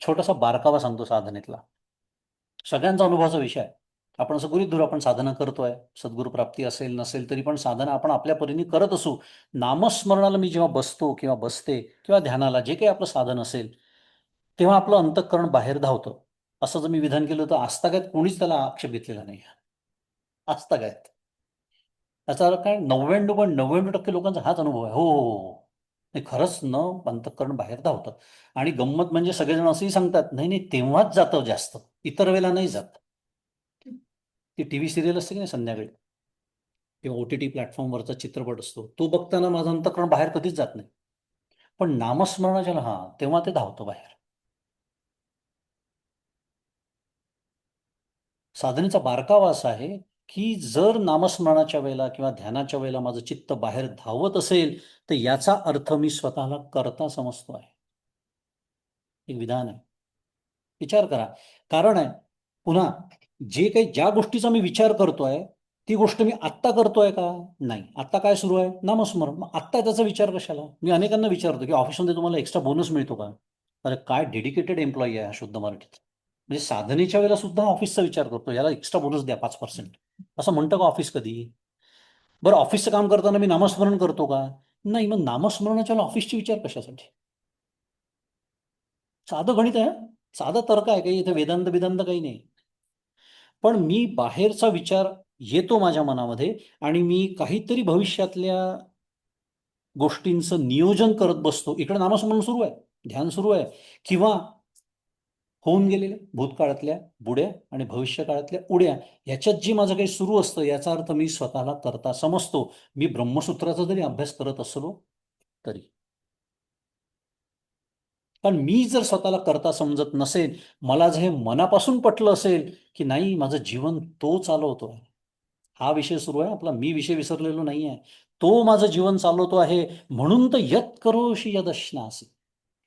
छोटासा बारकावा सांगतो साधनेतला. सगळ्यांचा अनुभवाचा विषय आहे. आपण असं गृहीत धरू आपण साधना करतोय, सद्गुरू प्राप्ती असेल नसेल तरी पण साधना आपण आपल्या परीने करत असू. नामस्मरणाला मी जेव्हा बसतो किंवा बसते किंवा ध्यानाला जे काही आपलं साधन असेल, तेव्हा आपलं अंतःकरण बाहेर धावतं. असं जर मी विधान केलं तर आजतागायत कोणीच त्याला आक्षेप घेतलेला नाही. आजतागायत. त्याचा अर्थ काय? 99.99% लोकांचा हाच अनुभव आहे. हो, हो, हो, हो. नाही खरंच न अंतःकरण बाहेर धावतं. आणि गंमत म्हणजे सगळेजण असंही सांगतात, नाही नाही तेव्हाच जातं जास्त, इतर वेळेला नाही जात. ती टीव्ही सिरियल असते की नाही संध्याकाळी, किंवा OTT प्लॅटफॉर्मवरचा चित्रपट असतो, तो बघताना माझं अंतःकरण बाहेर कधीच जात नाही. पण नामस्मरणाच्या हा तेव्हा ते धावतं बाहेर. साधनेचा बारकावा असा आहे की जर नामस्मरणाच्या वेळेला किंवा ध्यानाच्या वेळेला माझं चित्त बाहेर धावत असेल तर याचा अर्थ मी स्वतःला कर्ता समजतो आहे. एक विधान आहे. विचार करा. कारण आहे, पुन्हा जे काही ज्या गोष्टीचा मी विचार करतोय ती गोष्ट मी आत्ता करतोय का? नाही. आत्ता काय सुरू आहे? नामस्मरण. मग आत्ता त्याचा विचार कशाला? मी अनेकांना विचारतो की ऑफिसमध्ये तुम्हाला एक्स्ट्रा बोनस मिळतो का? अरे काय डेडिकेटेड एम्प्लॉई आहे हा शुद्ध मराठीत. म्हणजे साधनेच्या वेळेला सुद्धा ऑफिसचा विचार करतो, याला एक्स्ट्रा बोनस द्या 5%. असं म्हणतं का ऑफिस कधी? बरं ऑफिसचं काम करताना मी नामस्मरण करतो का? नाही. मग नामस्मरणाच्या वेळेला ऑफिसचे विचार कशासाठी? साधं गणित आहे हं. साधा तर्क आहे, काही इथे वेदांत बिदांत काही नाही. पण मी बाहेरचा विचार येतो माझ्या मनामध्ये आणि मी काहीतरी भविष्यातल्या गोष्टींचं नियोजन करत बसतो. इकडे नामस्मरण सुरू आहे, ध्यान सुरू आहे, किंवा होऊन गेलेल्या भूतकाळातल्या बुड्या आणि भविष्य काळातल्या उड्या ह्याच्यात जे माझं काही सुरू असतं याचा अर्थ मी स्वतःला करता समजतो. मी ब्रह्मसूत्राचा जरी अभ्यास करत असलो तरी. पण मी जर स्वतःला करता समजत नसेल, मला जर हे मनापासून पटलं असेल की नाही माझं जीवन तो चालवतो, हा विषय सुरू आहे आपला, मी विषय विसरलेलो नाही आहे, तो माझं जीवन चालवतो आहे, म्हणून तर यत करोषि यदश्नासी.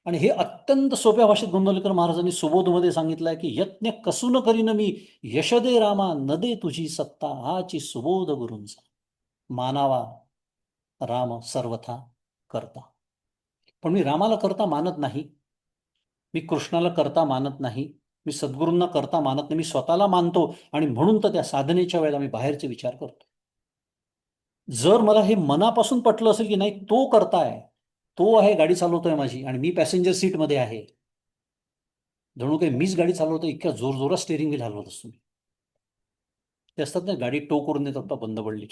आणि हे अत्यंत सोप्या भाषेत गोंंदवलेकर महाराजांनी सुबोधमध्ये सांगितलंय की यज्ञ कसून करीन मी, यशदे रामा नदे तुझी सत्ता, हाची सुबोध गुरूंचा. मानावा राम सर्वथा करता. पण मी रामाला करता मानत नाही, मी कृष्णाला करता मानत नाही, मी सद्गुरूंना करता मानत नाही, मी स्वतःला मानतो. आणि म्हणून तर त्या साधनेच्या वेळेला मी बाहेरचे विचार करतो. जर मला हे मनापासून पटलं असेल की नाही तो करताय, तो आहे गाडी चालवतोय माझी आणि मी पॅसेंजर सीटमध्ये आहे, जणू काही मीच गाडी चालवतो, इतक्या जोरजोरात स्टेअरिंग व्हील हलवत असतो मी. ते असतात ना गाडी टो करून देतात का बंद पडली,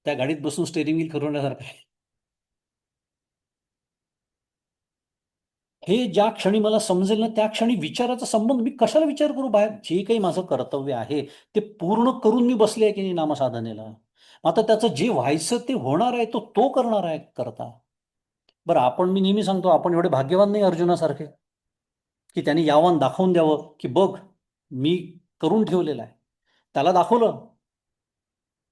त्या गाडीत बसून स्टेअरिंग व्हील फिरवण्यासारखं आहे. हे ज्या क्षणी मला समजेल ना त्या क्षणी विचाराचा संबंध, मी कशाला विचार करू बाहेर, जे काही माझं कर्तव्य आहे ते पूर्ण करून मी बसले आहे की नाही नामसाधनेला. आता त्याचं जे व्हायचं ते होणार आहे, तो तो करणार आहे करता. बरं, आपण, मी नेहमी सांगतो, आपण एवढे भाग्यवान नाही अर्जुनासारखे की त्यांनी यावं दाखवून द्यावं की बघ मी करून ठेवलेलं आहे. त्याला दाखवलं,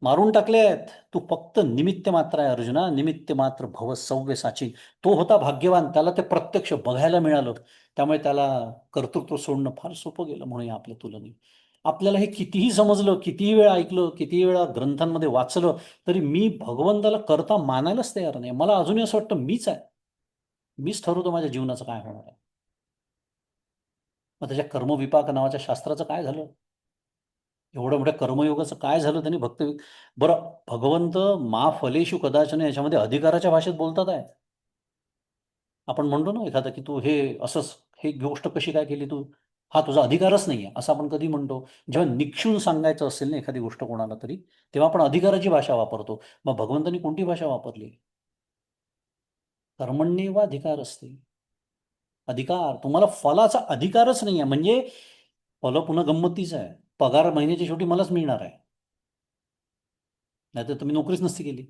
मारून टाकले आहेत. तू फक्त निमित्त मात्र आहे अर्जुना, निमित्त मात्र भव सव्य साची. तो होता भाग्यवान, त्याला ते प्रत्यक्ष बघायला मिळालं. त्यामुळे त्याला कर्तृत्व सोडणं फार सोपं गेलं म्हणूया आपल्या तुलनेत. आपल्याला हे कितीही समजलं, कितीही वेळा ऐकलं, कितीही वेळा ग्रंथांमध्ये वाचलं, तरी मी भगवंताला करता मानायलाच तयार नाही. मला अजूनही असं वाटतं मीच आहे, मीच ठरवतो माझ्या जीवनाचं काय होणार आहे. मग त्याच्या कर्मविपाक नावाच्या शास्त्राचं काय झालं, एवढ्या मोठ्या कर्मयोगाचं काय झालं त्यांनी भक्त. बरं, भगवंत मा फलेषु कदाचन याच्यामध्ये अधिकाराच्या भाषेत बोलतात आहे. आपण म्हणतो ना एखादा की तू हे असंच, हे गोष्ट कशी काय केली तू, हा तुझा अधिकारच नाहीये असं आपण कधी म्हणतो. जेव्हा निक्षून सांगायचं असेल ना एखादी गोष्ट कोणाला तरी, तेव्हा आपण अधिकाराची भाषा वापरतो. मग भगवंतांनी कोणती भाषा वापरली? कर्मण्येव अधिकार असते. अधिकार, तुम्हाला फलाचा अधिकारच नाहीये. म्हणजे फल पुन्हा गंमतीचं आहे, पगार महिन्याच्या शेवटी मलाच मिळणार आहे, नाहीतर तुम्ही नोकरीच नसती केली.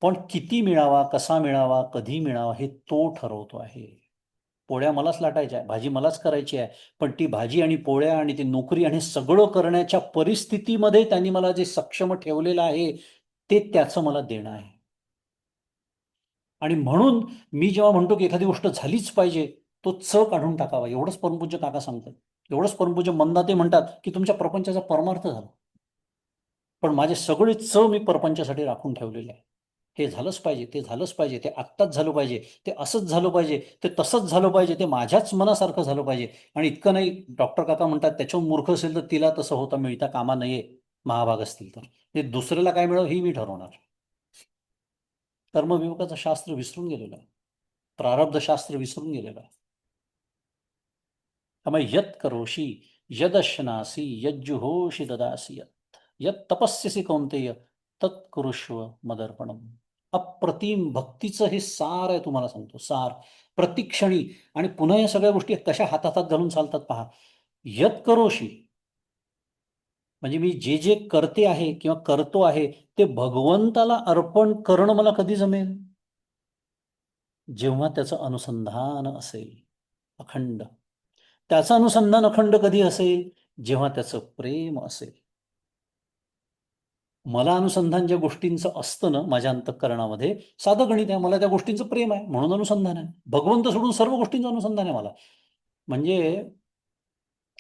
पण किती मिळावा, कसा मिळावा, कधी मिळावा हे तो ठरवतो आहे. पोळ्या मलाच लाटायच्या आहे, भाजी मलाच करायची आहे, पण ती भाजी आणि पोळ्या आणि ती नोकरी आणि सगळं करण्याच्या परिस्थितीमध्ये त्यांनी मला जे सक्षम ठेवलेलं आहे ते त्याचं मला देणं आहे. आणि म्हणून मी जेव्हा म्हणतो की एखादी गोष्ट झालीच पाहिजे, तो काढून टाकावा, एवढंच परमपूज्य काका सांगतात. एवढंच परमपूज्य मंदाते म्हणतात की तुमच्या प्रपंचाचा परमार्थ झाला. पण माझे सगळे मी प्रपंचासाठी राखून ठेवलेले आहे. हे झालंच पाहिजे, ते झालंच पाहिजे, ते आत्ताच झालं पाहिजे, ते असंच झालं पाहिजे, ते तसंच झालं पाहिजे, ते माझ्याच मनासारखं झालं पाहिजे. आणि इतकं नाही, डॉक्टर काका म्हणतात त्याच्याहून मूर्ख असेल तर तिला तसं होता मिळता कामा नये, महाभाग असतील तर. ते दुसऱ्याला काय मिळावं ही मी ठरवणार. कर्मविभागाचं शास्त्र विसरून गेलेलं आहे, प्रारब्ध शास्त्र विसरून गेलेलं आहे. त्यामुळे यत करोषी यदश्नासी यज्जुहोषी ददासी यत यत तपस्यसी कौंतेय तत्कुरुष्व मदर्पणम. अप्रतिम भक्तीचं हे सार आहे, तुम्हाला सांगतो सार. प्रतिक्षणी. आणि पुन्हा या सगळ्या गोष्टी कशा हातात घालून चालतात पहा. यत करोशी म्हणजे मी जे जे करते आहे किंवा करतो आहे ते भगवंताला अर्पण करणं मला कधी जमेल, जेव्हा त्याचं अनुसंधान असेल अखंड. त्याचं अनुसंधान अखंड कधी असेल, जेव्हा त्याचं प्रेम असेल. मला अनुसंधान ज्या गोष्टींचं असतं ना माझ्या अंतःकरणामध्ये, साधं गणित आहे, मला त्या गोष्टींचं प्रेम आहे म्हणून अनुसंधान आहे. भगवंत सोडून सर्व गोष्टींचं अनुसंधान आहे मला. म्हणजे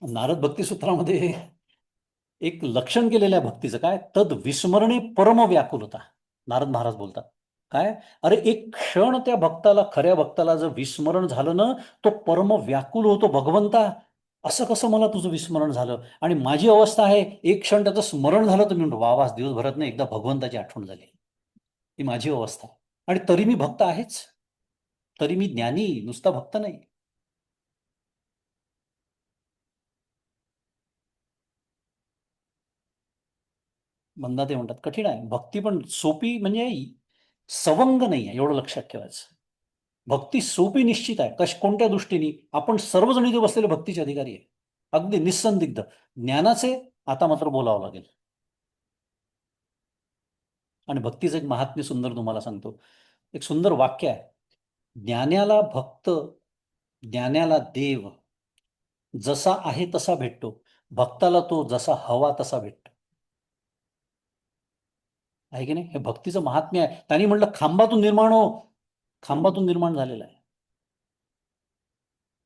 नारद भक्तिसूत्रामध्ये एक लक्षण केलेलं आहे भक्तीचं, काय, तद विस्मरणे परम व्याकुलता. नारद महाराज बोलतात काय, अरे एक क्षण त्या भक्ताला, खऱ्या भक्ताला जर विस्मरण झालं ना, तो परम व्याकुल होतो भगवंता. असं कसं मला तुझं विस्मरण झालं. आणि माझी अवस्था आहे, एक क्षण त्याचं स्मरण झालं तर मी म्हणतो वा वा, दिवसभरात नाही एकदा भगवंताची आठवण झाली. ही माझी अवस्था आहे. आणि तरी मी भक्त आहेच, तरी मी ज्ञानी, नुसता भक्त नाही. म्हणतात ते म्हणतात कठीण आहे भक्ती, पण सोपी म्हणजे सवंग नाही आहे, एवढं लक्षात ठेवायचं. भक्ती सोपी निश्चित आहे, कोणत्या दृष्टीने, आपण सर्वजण इथे बसलेले भक्तीचे अधिकारी आहे, अगदी निस्संदिग्ध. ज्ञानाचे आता मात्र बोलावं लागेल. आणि भक्तीचं एक महात्म्य सुंदर तुम्हाला सांगतो. एक सुंदर वाक्य आहे, ज्ञानाला भक्त, ज्ञानाला देव जसा आहे तसा भेटतो, भक्ताला तो जसा हवा तसा भेटतो. आहे की नाही, हे भक्तीचं महात्म्य आहे. त्यांनी म्हटलं खांबातून निर्माण हो, खांबातून निर्माण झालेलं आहे.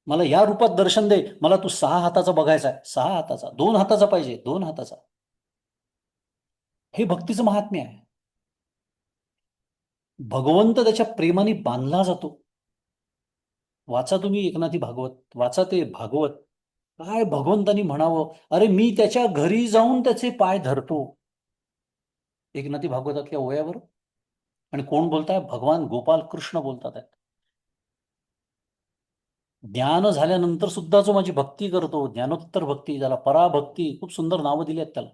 मला या रूपात दर्शन दे, मला तू 6 हाताचा बघायचा आहे, 6 हाताचा, 2 हाताचा पाहिजे, 2 हाताचा. हे भक्तीचं महात्म्य आहे. भगवंत त्याच्या प्रेमाने बांधला जातो. वाचा तुम्ही एकनाथी भागवत, वाचा ते भागवत. काय भगवंतानी म्हणावं, अरे मी त्याच्या घरी जाऊन त्याचे पाय धरतो. एकनाथी भागवतातल्या ओव्यावर. आणि कोण बोलताय? भगवान गोपाल कृष्ण बोलतात आहेत. ज्ञान झाल्यानंतर सुद्धा जो माझी भक्ती करतो, ज्ञानोत्तर भक्ती, ज्याला पराभक्ती, खूप सुंदर नावं दिली आहेत त्याला.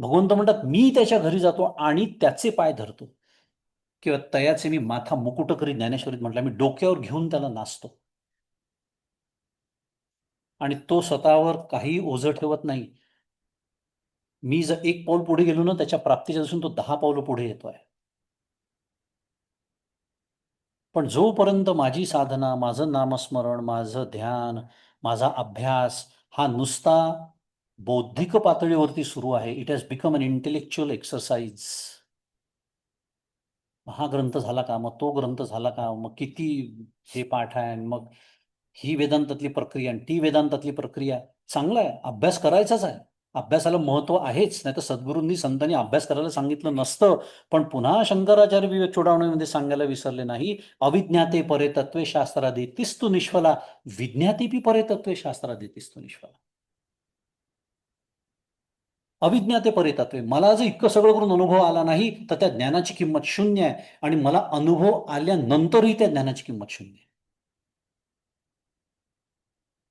भगवंत म्हणतात मी त्याच्या घरी जातो आणि त्याचे पाय धरतो. किंवा तयाचे मी माथा मुकुट करी, ज्ञानेश्वरीत म्हटलं, मी डोक्यावर घेऊन त्याला नाचतो. आणि तो स्वतःवर काही ओझं ठेवत नाही. मी जर 1 पाऊल पुढे गेलो ना, त्याच्या प्राप्तीच्या दिवसून तो 10 पावलं पुढे येतोय. पण जोपर्यंत माझी साधना, माझं नामस्मरण, माझं ध्यान, माझा अभ्यास हा नुसता बौद्धिक पातळीवरती सुरू आहे, it has become an intellectual exercise. हा ग्रंथ झाला का, मग तो ग्रंथ झाला का, मग किती हे पाठ आहे, मग ही वेदांतातली प्रक्रिया आणि ती वेदांतातली प्रक्रिया. चांगला आहे, अभ्यास करायचाच आहे. अभ्यासाला महत्व आहेच, नाही तर सद्गुरूंनी संतांनी अभ्यास करायला सांगितलं नसतं. पण पुन्हा शंकराचार्य विवेक चूडामणीमध्ये सांगायला विसरले नाही. अविज्ञाते परे तत्वे शास्त्रादी तिस्तु निष्फला, विज्ञातेपि परे तत्वे शास्त्रादी तिस्तु निष्फला. अविज्ञाते परे तत्वे, मला जर इतकं सगळं करून अनुभव आला नाही तर त्या ज्ञानाची किंमत शून्य आहे. आणि मला अनुभव आल्यानंतरही त्या ज्ञानाची किंमत शून्य आहे.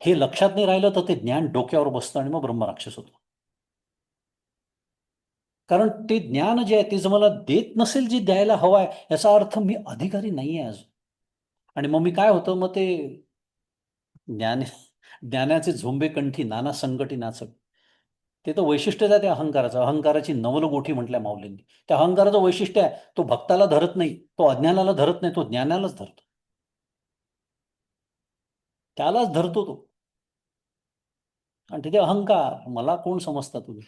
हे लक्षात नाही राहिलं तर ते ज्ञान डोक्यावर बसतं आणि मग ब्रह्मराक्षस होतो. कारण ते ज्ञान जे आहे ते जर मला देत नसेल, जे द्यायला हवं आहे, याचा अर्थ मी अधिकारी नाही आहे अजून. आणि मग मी काय होतं, मग ते ज्ञान ज्ञानाचे झोंबे कंठी नाना संकटी नाचत. ते तर वैशिष्ट्यच आहे त्या अहंकाराचं. अहंकाराची नवल गोठी म्हटल्या माऊलींनी. त्या अहंकाराचं वैशिष्ट्य आहे, तो भक्ताला धरत नाही, तो अज्ञानाला धरत नाही, तो ज्ञानालाच धरतो. त्यालाच धरतो तो. आणि तिथे अहंकार, मला कोण समजता तुम्ही.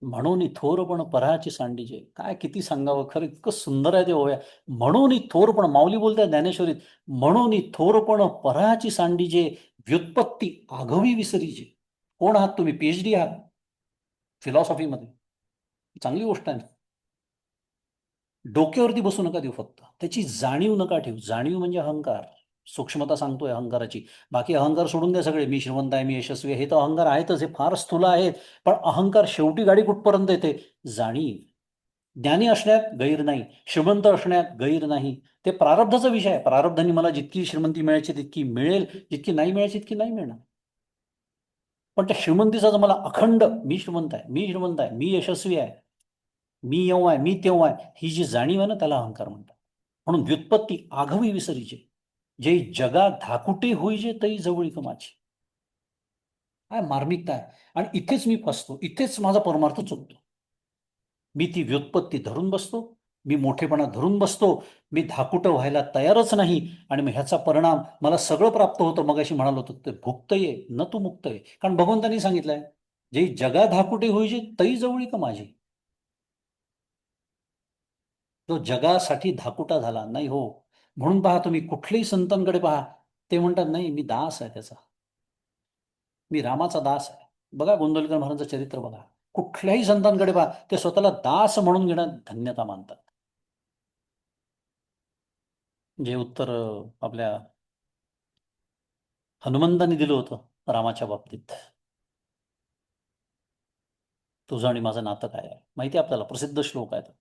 म्हणून थोरपण पराची सांडीचे, काय किती सांगावं, खरं इतकं सुंदर आहे ते ओव्या. म्हणून थोरपण, माऊली बोलतात ज्ञानेश्वरीत, म्हणून थोरपण पराची सांडीचे, व्युत्पत्ती आघवी विसरीचे. कोण आहात तुम्ही? PhD आहात फिलॉसॉफीमध्ये, चांगली गोष्ट आहे. डोक्यावरती बसू नका देऊ, फक्त त्याची जाणीव नका ठेवू. जाणीव म्हणजे अहंकार, सूक्ष्मता सांगतोय अहंकाराची. बाकी अहंकार सोडून द्या सगळे, मी श्रीमंत आहे, मी यशस्वी आहे, हे तर अहंकार आहेतच, हे फार स्थूल आहेत. पण अहंकार शेवटी गाडी कुठपर्यंत येते? जाणीव. ज्ञानी असण्यात गैर नाही, श्रीमंत असण्यात गैर नाही. ते प्रारब्धाचा विषय आहे. प्रारब्धाने मला जितकी श्रीमंती मिळायची तितकी मिळेल, जितकी नाही मिळायची तितकी नाही मिळणार. पण त्या श्रीमंतीचा जर मला अखंड, मी श्रीमंत आहे, मी श्रीमंत आहे, मी यशस्वी आहे, मी येऊ आहे, मी तेव्हा आहे, ही जी जाणीव आहे ना, त्याला अहंकार म्हणतात. म्हणून व्युत्पत्ती आघवी विसरीचे, जे जगा धाकुटे होईजे तई जवळी माझी. काय मार्मिकता आहे. आणि इथेच मी फसतो, इथेच माझा परमार्थ चुकतो. मी ती व्युत्पत्ती धरून बसतो, मी मोठेपणा धरून बसतो, मी धाकुटं व्हायला तयारच नाही. आणि मग ह्याचा परिणाम मला सगळं प्राप्त होतं. मग अशी म्हणालो होतो, ते भुक्त ये न तू मुक्त ये. कारण भगवंतांनी सांगितलंय, जे जगा धाकुटे होईजे तई जवळी का माझी. तो जगासाठी धाकुटा झाला नाही हो. म्हणून पहा, तुम्ही कुठल्याही संतांकडे पहा, ते म्हणतात नाही मी दास आहे त्याचा, मी रामाचा दास आहे. बघा गोंंदवलेकर महाराजांचं चरित्र बघा. कुठल्याही संतांकडे पहा, ते स्वतःला दास म्हणून घेण्यात धन्यता मानतात. जे उत्तर आपल्या हनुमंतांनी दिलं होतं रामाच्या बाबतीत, तुझं आणि माझं नातं काय आहे माहिती आहे आपल्याला, प्रसिद्ध श्लोक आहे.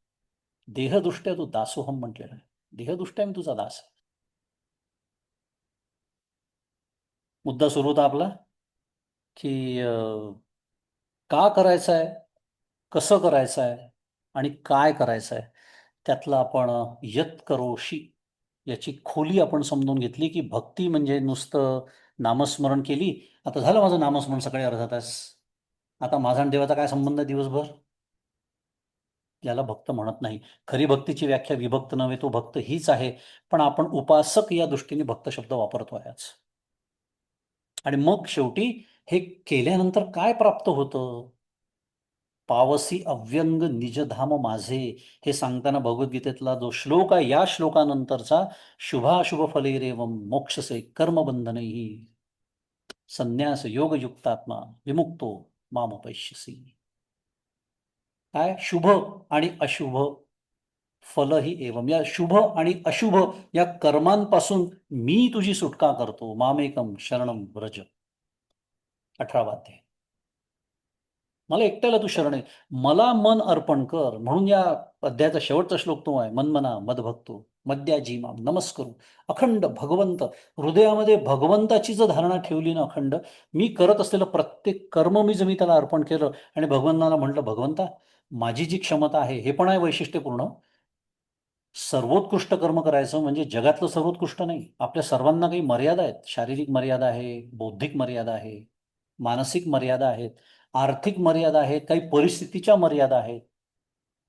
देहदृष्ट्या तू दासोहम म्हटलेलं आहे. देहदृष्ट्या मी तुझा दास आहे. मुद्दा सुरू होता आपला की का करायचं आहे, कसं करायचं आहे आणि काय करायचं आहे, त्यातलं आपण यत करोशी याची खोली आपण समजून घेतली. की भक्ती म्हणजे नुसतं नामस्मरण केली, आता झालं माझं नामस्मरण सकाळी अर्धा तास, आता माझा आणि देवाचा काय संबंध आहे दिवसभर, याला भक्त म्हणत नाही. खरी भक्तीची व्याख्या विभक्त नव्हे, तो भक्त हीच आहे. पण आपण उपासक या दृष्टीने भक्त शब्द वापरतो आहेच. आणि मग शेवटी हे केल्यानंतर काय प्राप्त होतं? पावसी अव्यंग निजधाम माझे, हे सांगताना भगवद्गीतेतला जो श्लोक आहे, या श्लोकानंतरचा शुभाशुभ फलेरेवम मोक्षसे कर्मबंधनही संन्यास योगयुक्तात्मा विमुक्तो मामपैष्यसी. काय शुभ आणि अशुभ फलही एवम, या शुभ आणि अशुभ या कर्मांपासून मी तुझी सुटका करतो. मामेकम शरणम व्रज. 18वा अध्याय. मला एकट्याला तू शरण आहे, मला मन अर्पण कर. म्हणून या अध्यायाचा शेवटचा श्लोक तो आहे, मनमना मदभक्तो मद्याजी माम नमस्करू. अखंड भगवंत हृदयामध्ये भगवंताची जर धारणा ठेवली ना अखंड, मी करत असलेलं प्रत्येक कर्म मी त्याला अर्पण केलं आणि भगवंताला म्हटलं, भगवंता माझी जी क्षमता आहे, हे पण आहे वैशिष्ट्यपूर्ण, सर्वोत्कृष्ट कर्म करायचं म्हणजे जगातलं सर्वोत्कृष्ट नाही. आपल्या सर्वांना काही मर्यादा आहेत. शारीरिक मर्यादा आहे, बौद्धिक मर्यादा आहे, मानसिक मर्यादा आहेत, आर्थिक मर्यादा आहेत, काही परिस्थितीच्या मर्यादा आहेत.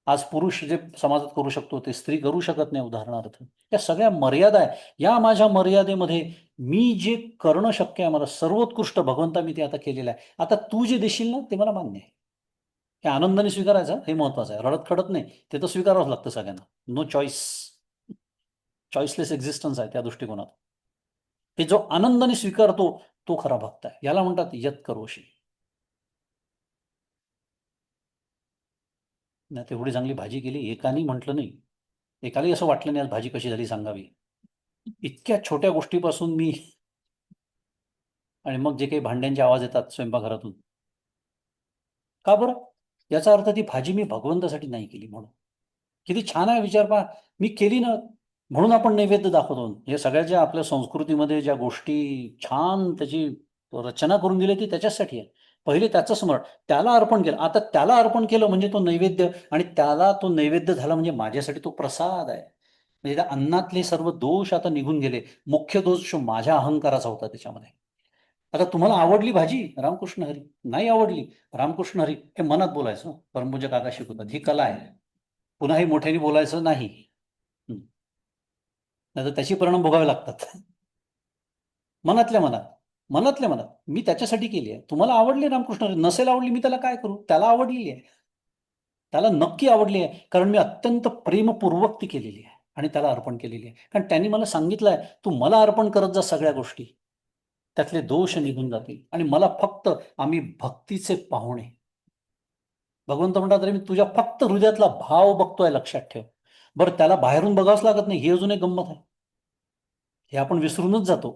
आज पुरुष जे समाजात करू शकतो ते स्त्री करू शकत नाही, उदाहरणार्थ. या सगळ्या मर्यादा आहे. या माझ्या मर्यादेमध्ये मी जे करणं शक्य आहे मला सर्वोत्कृष्ट भगवंता, मी ते आता केलेलं आहे. आता तू जे देशील ना ते मला मान्य आहे. हे आनंदाने स्वीकारायचं, हे महत्वाचं आहे. रडत खडत नाही, ते तर स्वीकारावंच लागतं सगळ्यांना. नो चॉईस, चॉईसलेस एक्झिस्टन्स आहे त्या दृष्टिकोनात. हे जो आनंदाने स्वीकारतो तो खरा भक्त आहे. याला म्हणतात यत करोशी. नाही तेवढी चांगली भाजी केली, एकाने म्हटलं नाही, एकालाही असं वाटलं नाही आज भाजी कशी झाली सांगावी. इतक्या छोट्या गोष्टीपासून मी, आणि मग जे काही भांड्यांचे आवाज येतात स्वयंपाकघरातून, का बरं? याचा अर्थ ती भाजी मी भगवंतासाठी नाही केली म्हणून. किती छान आहे विचार पहा. मी केली ना म्हणून आपण नैवेद्य दाखवतो. हे सगळ्या ज्या आपल्या संस्कृतीमध्ये ज्या गोष्टी छान त्याची रचना करून दिली ती त्याच्यासाठी आहे. पहिले त्याचं स्मरण, त्याला अर्पण केलं. आता त्याला अर्पण केलं म्हणजे तो नैवेद्य, आणि त्याला तो नैवेद्य झाला म्हणजे माझ्यासाठी तो प्रसाद आहे. म्हणजे त्या अन्नातले सर्व दोष आता निघून गेले. मुख्य दोष माझ्या अहंकाराचा होता त्याच्यामध्ये. आता तुम्हाला आवडली भाजी, रामकृष्ण हरी. नाही आवडली, रामकृष्ण हरी, हे मनात बोलायचं. परमपूज्य काका शिकवतात, ही कला आहे. पुन्हा हे मोठ्याने बोलायचं नाही, नाहीतर त्याची परिणाम भोगावे लागतात. मनातल्या मनात, मनातल्या मनात मी त्याच्यासाठी केली आहे. तुम्हाला आवडली रामकृष्ण हरी, नसेल आवडली मी त्याला काय करू? त्याला आवडलेली आहे, त्याला नक्की आवडली आहे, कारण मी अत्यंत प्रेमपूर्वक ती केलेली आहे आणि त्याला अर्पण केलेली आहे. कारण त्यांनी मला सांगितलंय, तू मला अर्पण करत जा सगळ्या गोष्टी, त्यातले दोष निघून जातील आणि मला फक्त, आम्ही भक्तीचे पाहुणे. भगवंत म्हणतात, अरे मी तुझ्या फक्त हृदयातला भाव बघतोय, लक्षात ठेव. बरं, त्याला बाहेरून बघावंच लागत नाही, ही अजून एक गंमत आहे. हे आपण विसरूनच जातो.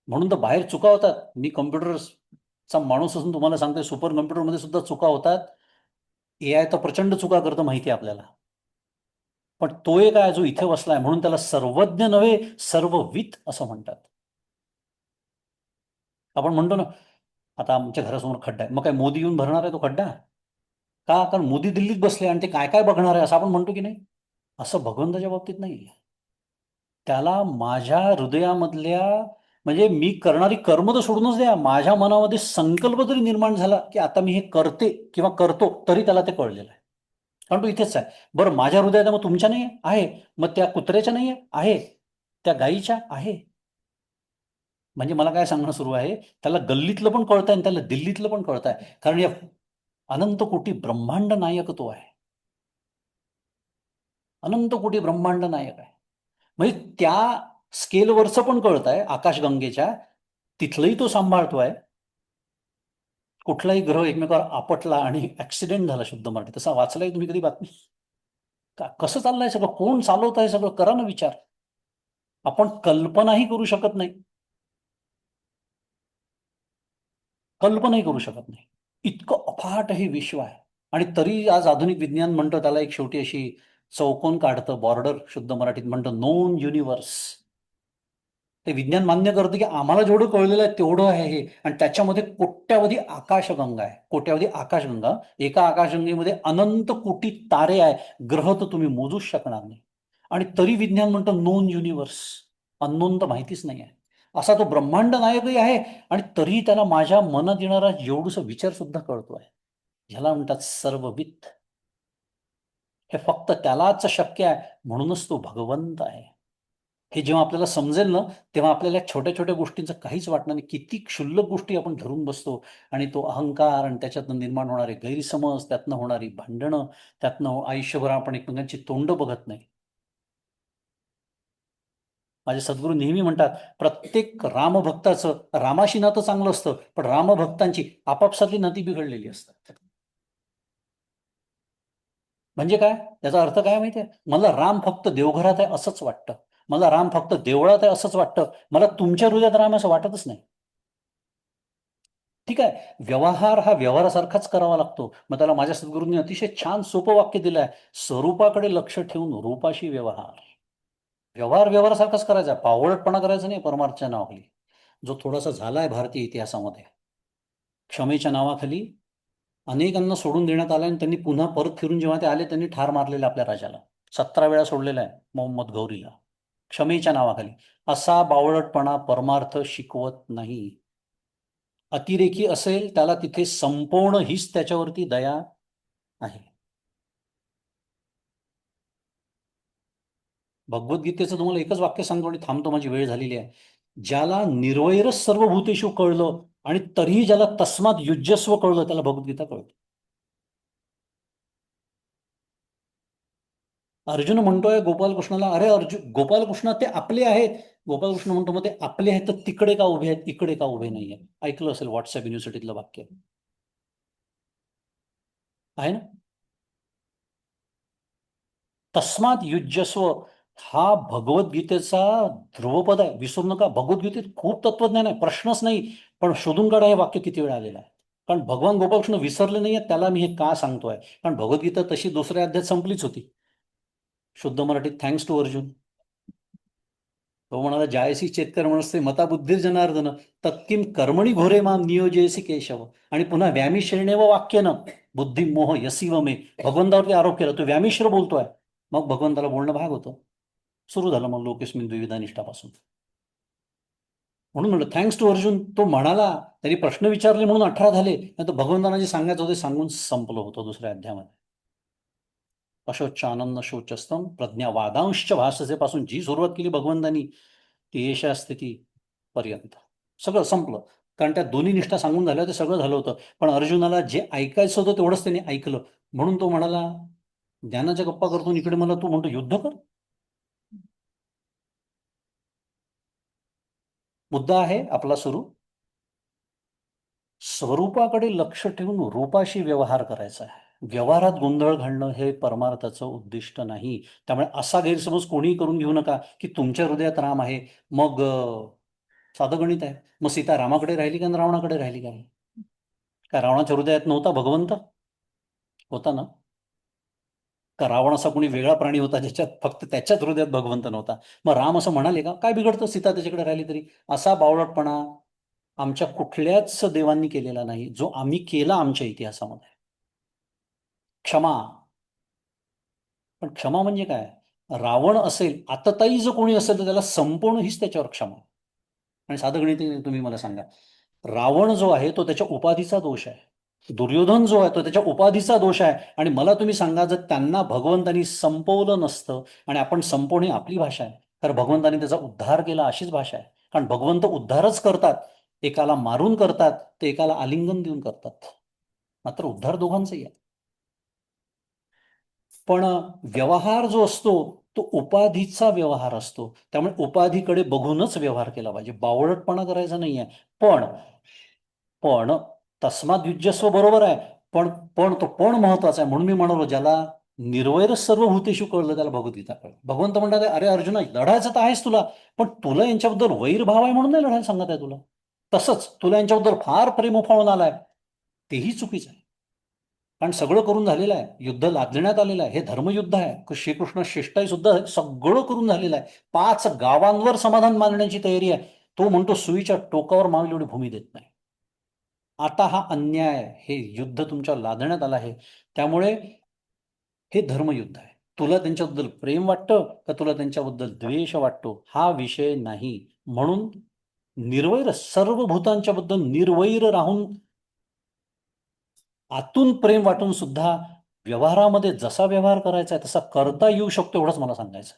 म्हणून तर बाहेर चुका होतात. मी कम्प्युटरचा माणूस असून तुम्हाला सांगतोय, सुपर कम्प्युटरमध्ये सुद्धा चुका होतात. एआय तर प्रचंड चुका करतं, माहिती आहे आपल्याला. पण तो एक आहे जो इथे बसलाय, म्हणून त्याला सर्वज्ञ नव्हे सर्ववित असं म्हणतात. आपण म्हणतो ना, आता आमच्या घरासमोर खड्डा आहे, मग काय मोदी येऊन भरणार आहे तो खड्डा? का? कारण मोदी दिल्लीत बसले आणि ते काय काय बघणार आहे असं आपण म्हणतो की नाही? असं भगवंताच्या बाबतीत नाही. त्याला माझ्या हृदयामधल्या, म्हणजे मी करणारी कर्म तर सोडूनच द्या, माझ्या मनामध्ये संकल्प जरी निर्माण झाला की आता मी हे करते किंवा करतो, तरी त्याला ते कळलेलं आहे. कारण तो इथेच आहे. बरं, माझ्या हृदयात मग तुमच्या नाही आहे, मग त्या कुत्र्याच्या नाही आहे, त्या गायीच्या आहे. म्हणजे मला काय सांगणं सुरू आहे, त्याला गल्लीतलं पण कळतंय आणि त्याला दिल्लीतलं पण कळतंय. कारण या अनंत कोटी ब्रह्मांड नायक तो आहे. अनंत कोटी ब्रह्मांड नायक आहे. म्हणजे त्या स्केलवरचं पण कळत आहे, आकाशगंगेच्या तिथलंही तो सांभाळतोय. कुठलाही ग्रह एकमेकावर आपटला आणि ऍक्सिडेंट झाला, शुद्ध मराठी, तसा वाचलाय तुम्ही कधी बातमी? कसं चाललंय सगळं, कोण चालवत आहे सगळं, करा ना विचार. आपण कल्पनाही करू शकत नाही, कल्पनाही करू शकत नाही. इतकं अफाट हे विश्व आहे. आणि तरी आज आधुनिक विज्ञान म्हणतं त्याला, एक शेवटी अशी चौकोन काढतं, बॉर्डर, शुद्ध मराठीत म्हणतं नोन युनिव्हर्स. ते विज्ञान मान्य करतं की आम्हाला जेवढं कळलेलं आहे तेवढं आहे हे, आणि त्याच्यामध्ये कोट्यावधी आकाशगंगा आहे. कोट्यावधी आकाशगंगा, एका आकाशगंगेमध्ये अनंत कोटी तारे आहे, ग्रह तर तुम्ही मोजूच शकणार नाही. आणि तरी विज्ञान म्हणतं नोन युनिव्हर्स, अननोन तर माहितीच नाही आहे. असा तो ब्रह्मांड नायकही आहे, आणि तरीही त्याला माझ्या मनात येणारा एवढूसा विचार सुद्धा कळतो आहे. ह्याला म्हणतात सर्ववित. हे फक्त त्यालाच शक्य आहे, म्हणूनच तो भगवंत आहे. हे जेव्हा आपल्याला समजेल ना, तेव्हा आपल्याला छोट्या छोट्या गोष्टींचं काहीच वाटणार नाही. किती क्षुल्लक गोष्टी आपण धरून बसतो आणि तो अहंकार आणि त्याच्यातनं निर्माण होणारे गैरसमज, त्यातनं होणारी भांडणं, त्यातनं आयुष्यभर आपण एकमेकांची तोंड बघत नाही. माझे सद्गुरू नेहमी म्हणतात, प्रत्येक रामभक्ताचं रामाशी नातं चांगलं असतं, पण रामभक्तांची आपापसातली नाती बिघडलेली असतात. म्हणजे काय? त्याचा अर्थ काय माहितीये? मला राम फक्त देवघरात आहे असंच वाटतं. मला राम फक्त देवळात आहे असंच वाटतं. मला तुमच्या हृदयात राम असं वाटतच नाही. ठीक आहे. व्यवहार हा व्यवहारासारखाच करावा लागतो. मग त्याला माझ्या सद्गुरूंनी अतिशय छान सोपं वाक्य दिलं आहे. स्वरूपाकडे लक्ष ठेवून रूपाशी व्यवहार. व्यवहार व्यवहारासारखाच करायचा. पावळटपणा करायचा नाही परमार्थच्या नावाखाली. जो थोडासा झालाय भारतीय इतिहासामध्ये. क्षमेच्या नावाखाली अनेकांना सोडून देण्यात आलं आणि त्यांनी पुन्हा परत फिरून जेव्हा ते आले त्यांनी ठार मारलेलं आपल्या राजाला. 17 वेळा सोडलेला आहे मोहम्मद गौरीला. क्षमेच्या नावाखाली. असा बावळटपणा परमार्थ शिकवत नाही. अतिरेकी असेल त्याला तिथे संपवणं हीच त्याच्यावरती दया आहे. भगवद्गीतेचं तुम्हाला एकच वाक्य सांगतो आणि थांबतो, माझी वेळ झालेली आहे. ज्याला निर्वैरच सर्व भूतेषु कळलं आणि तरीही ज्याला तस्मात युज्यस्व कळलं त्याला भगवद्गीता कळतं. अर्जुन म्हणतोय गोपालकृष्णाला, अरे अर्जुन गोपालकृष्ण ते आपले आहेत. गोपालकृष्ण म्हणतो, मग ते आपले आहेत तर तिकडे का उभे आहेत, इकडे का उभे नाहीये? ऐकलं असेल व्हॉट्सअप युनिव्हर्सिटीतलं वाक्य आहे ना. तस्मात युज्यस्व हा भगवद्गीतेचा ध्रुवपद आहे, विसरू नका. भगवद्गीतेत खूप तत्वज्ञान आहे, प्रश्नच नाही. पण शोधून काढा हे वाक्य किती वेळा आलेलं आहे. कारण भगवान गोपालकृष्ण विसरले नाहीये, त्याला मी हे का सांगतोय. कारण भगवद्गीता तशी दुसऱ्या अध्यायात संपलीच होती. शुद्ध मराठीत थँक्स टू अर्जुन. तो म्हणाला, जायसी चेतकर म्हणते मता बुद्धी जनार्दन तत्किम कर्मणी घोरे माम नियोजयसी केशव. आणि पुन्हा व्यामिश्रेणेव वाक्यन बुद्धी मोह यसीव मे. भगवंतावरती आरोप केला, तो व्यामिश्र बोलतोय. मग भगवंताला बोलणं भाग होतं. सुरू झालं मग लोकेस्मिन द्विविधा निष्ठापासून. म्हणून म्हणलं थँक्स टू अर्जुन. तो म्हणाला तरी प्रश्न विचारले म्हणून 18 झाले, नाही तर भगवंतांना जे सांगायचं होते सांगून संपलं होतं दुसऱ्या अध्यायामध्ये. अशोचानंद शोचस्तम प्रज्ञा वादांश भाषसेपासून जी सुरुवात केली भगवंतांनी ती येशा स्थिती पर्यंत सगळं संपलं. कारण त्या दोन्ही निष्ठा सांगून झाल्या, ते सगळं झालं होतं. पण अर्जुनाला जे ऐकायचं होतं तेवढंच त्यांनी ऐकलं. म्हणून तो म्हणाला, ज्ञानाच्या गप्पा करतो इकडे मला तू म्हणतो युद्ध कर. मुद्दा आहे आपला सुरू. स्वरूपाकडे लक्ष ठेवून रूपाशी व्यवहार करायचा आहे. व्यवहारात गोंधळ घालणं हे परमार्थाचं उद्दिष्ट नाही. त्यामुळे असा गैरसमज कोणीही करून घेऊ नका की तुमच्या हृदयात राम आहे मग साधं गणित आहे. मग सीता रामाकडे राहिली का आणि रावणाकडे राहिली का? काय रावणाच्या हृदयात नव्हता भगवंत? होता ना. का रावण असा कोणी वेगळा प्राणी होता ज्याच्यात फक्त त्याच्याच हृदयात भगवंत नव्हता? मग राम असं म्हणाले का काय बिघडतं सीता त्याच्याकडे राहिली तरी? असा बावळटपणा आमच्या कुठल्याच देवांनी केलेला नाही, जो आम्ही केला आमच्या इतिहासामध्ये. क्षमा. पण क्षमा म्हणजे काय? रावण असेल, आततायी जो कोणी असेल तर त्याला संपवणं हीच त्याच्यावर क्षमा. आणि साधं गणित तुम्ही मला सांगा. रावण जो आहे तो त्याच्या उपाधीचा दोष आहे. दुर्योधन जो आहे तो त्याच्या उपाधीचा दोष आहे. आणि मला तुम्ही सांगा, जर त्यांना भगवंतानी संपवलं नसतं, आणि आपण संपवणे आपली भाषा आहे, तर भगवंतानी त्याचा उद्धार केला अशीच भाषा आहे. कारण भगवंत उद्धारच करतात. एकाला मारून करतात, ते एकाला आलिंगन देऊन करतात. मात्र उद्धार दोघांचाही आहे. पण व्यवहार जो असतो तो उपाधीचा व्यवहार असतो. त्यामुळे उपाधीकडे बघूनच व्यवहार केला पाहिजे. बावळटपणा करायचा नाहीये. पण पण तस्मात युज्यस्व बरोबर आहे. पण तो पण महत्वाचा आहे. म्हणून मी म्हणालो, ज्याला निर्वैर सर्व भूतेषु कळलं त्याला भगवद्गीता कळलं. भगवंत म्हणतात, अरे अर्जुना लढायचं तर आहेच तुला, पण तुला यांच्याबद्दल वैरभाव आहे म्हणून नाही लढायला सांगत आहे तुला. तसंच तुला यांच्याबद्दल फार प्रेम उफाळून आलाय, तेही चुकीचं आहे. कारण सगळं करून झालेलं आहे, युद्ध लादण्यात आलेलं आहे, हे धर्मयुद्ध आहे. श्रीकृष्ण शिष्टाई सुद्धा सगळं करून झालेलं आहे. 5 गावांवर समाधान मानण्याची तयारी आहे. तो म्हणतो सुईच्या टोकावर मावेल एवढी भूमी देत नाही. आता हा अन्याय, हे युद्ध तुमच्यावर लादण्यात आलं आहे. त्यामुळे हे धर्मयुद्ध आहे. तुला त्यांच्याबद्दल प्रेम वाटतं का तुला त्यांच्याबद्दल द्वेष वाटतो हा विषय नाही. म्हणून निर्वैर सर्व भूतांच्या बद्दल निर्वैर राहून आतून प्रेम वाटून सुद्धा व्यवहारामध्ये जसा व्यवहार करायचा आहे तसा करता येऊ शकतो, एवढंच मला सांगायचं.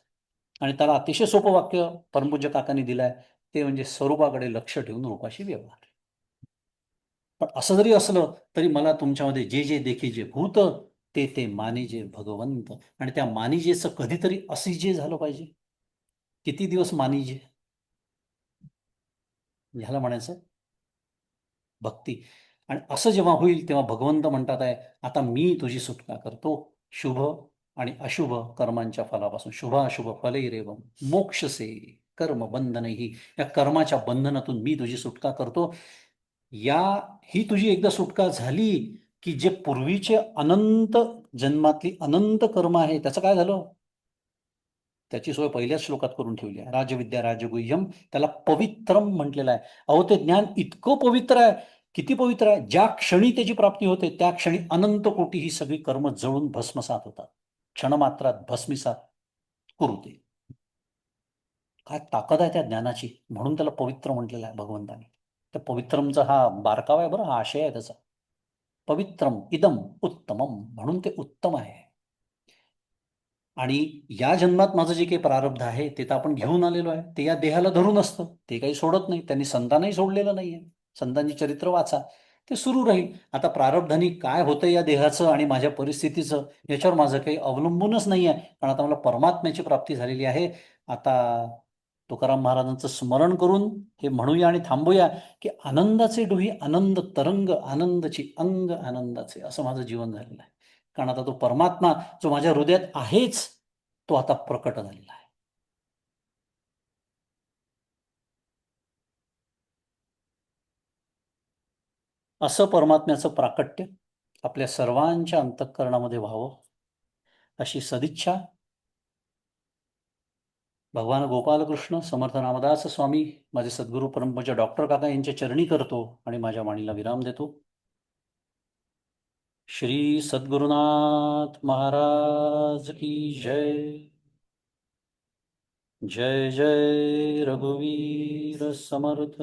आणि त्याला अतिशय सोपं वाक्य परमपूज्य काकांनी दिलंय, ते म्हणजे स्वरूपाकडे लक्ष ठेवून रूपाशी व्यवहार. पण असं जरी असलं तरी मला तुमच्यामध्ये जे जे देखी जे भूत ते ते मानिजे भगवंत. आणि त्या मानिजेचं कधीतरी असिजे झालं पाहिजे. किती दिवस मानिजे? ह्याला म्हणायचं भक्ती. आणि असं जेव्हा होईल तेव्हा भगवंत म्हणतात आहे, आता मी तुझी सुटका करतो शुभ आणि अशुभ कर्मांच्या फलापासून. शुभ अशुभ फलैरेवम मोक्षसे कर्म बंधनही. या कर्माच्या बंधनातून मी तुझी सुटका करतो. या ही तुझी एकदा सुटका झाली की जे पूर्वीचे अनंत जन्मातली अनंत कर्म आहे त्याचं काय झालं? त्याची सोय पहिल्याच श्लोकात करून ठेवली आहे. राजविद्या राजगुह्यम, त्याला पवित्रम म्हटलेलं आहे. अहो ते ज्ञान इतकं पवित्र आहे. किती पवित्र आहे? ज्या क्षणी त्याची प्राप्ती होते त्या क्षणी अनंत कोटी ही सगळी कर्म जळून भस्मसात होतात. क्षणमात्रात भस्मीसात कुरुते. काय ताकद आहे त्या ज्ञानाची, म्हणून त्याला पवित्र म्हटलेलं आहे भगवंताने. त्या पवित्रमचा हा बारकावा आहे बरं, हा आशय आहे त्याचा. पवित्रम इदम उत्तमम, म्हणून ते उत्तम आहे. आणि या जन्मात माझं जे काही प्रारब्ध आहे ते तर आपण घेऊन आलेलो आहे. ते या देहाला धरून असतं, ते काही सोडत नाही. त्यांनी संतांनाही सोडलेलं नाहीये. संतांची चरित्र वाचा, ते सुरू राहील. आता प्रारब्धानी काय होतं या देहाचं आणि माझ्या परिस्थितीचं याच्यावर माझं काही अवलंबूनच नाही आहे. कारण आता मला परमात्म्याची प्राप्ती झालेली आहे. आता तुकाराम महाराजांचं स्मरण करून हे म्हणूया आणि थांबूया की आनंदाचे डोही आनंद तरंग, आनंदाची अंग आनंदाचे, असं माझं जीवन झालेलं आहे. कारण आता तो परमात्मा जो माझ्या हृदयात आहेच तो आता प्रकट झालेला आहे. असं परमात्म्याचं प्राकट्य आपल्या सर्वांच्या अंतःकरणामध्ये व्हावं अशी सदिच्छा भगवान गोपालकृष्ण समर्थ रामदास स्वामी माझे सद्गुरू परमपूज्य डॉक्टर काका यांच्या चरणी करतो आणि माझ्या वाणीला विराम देतो. श्री सद्गुरुनाथ महाराज की जय. जय जय रघुवीर समर्थ.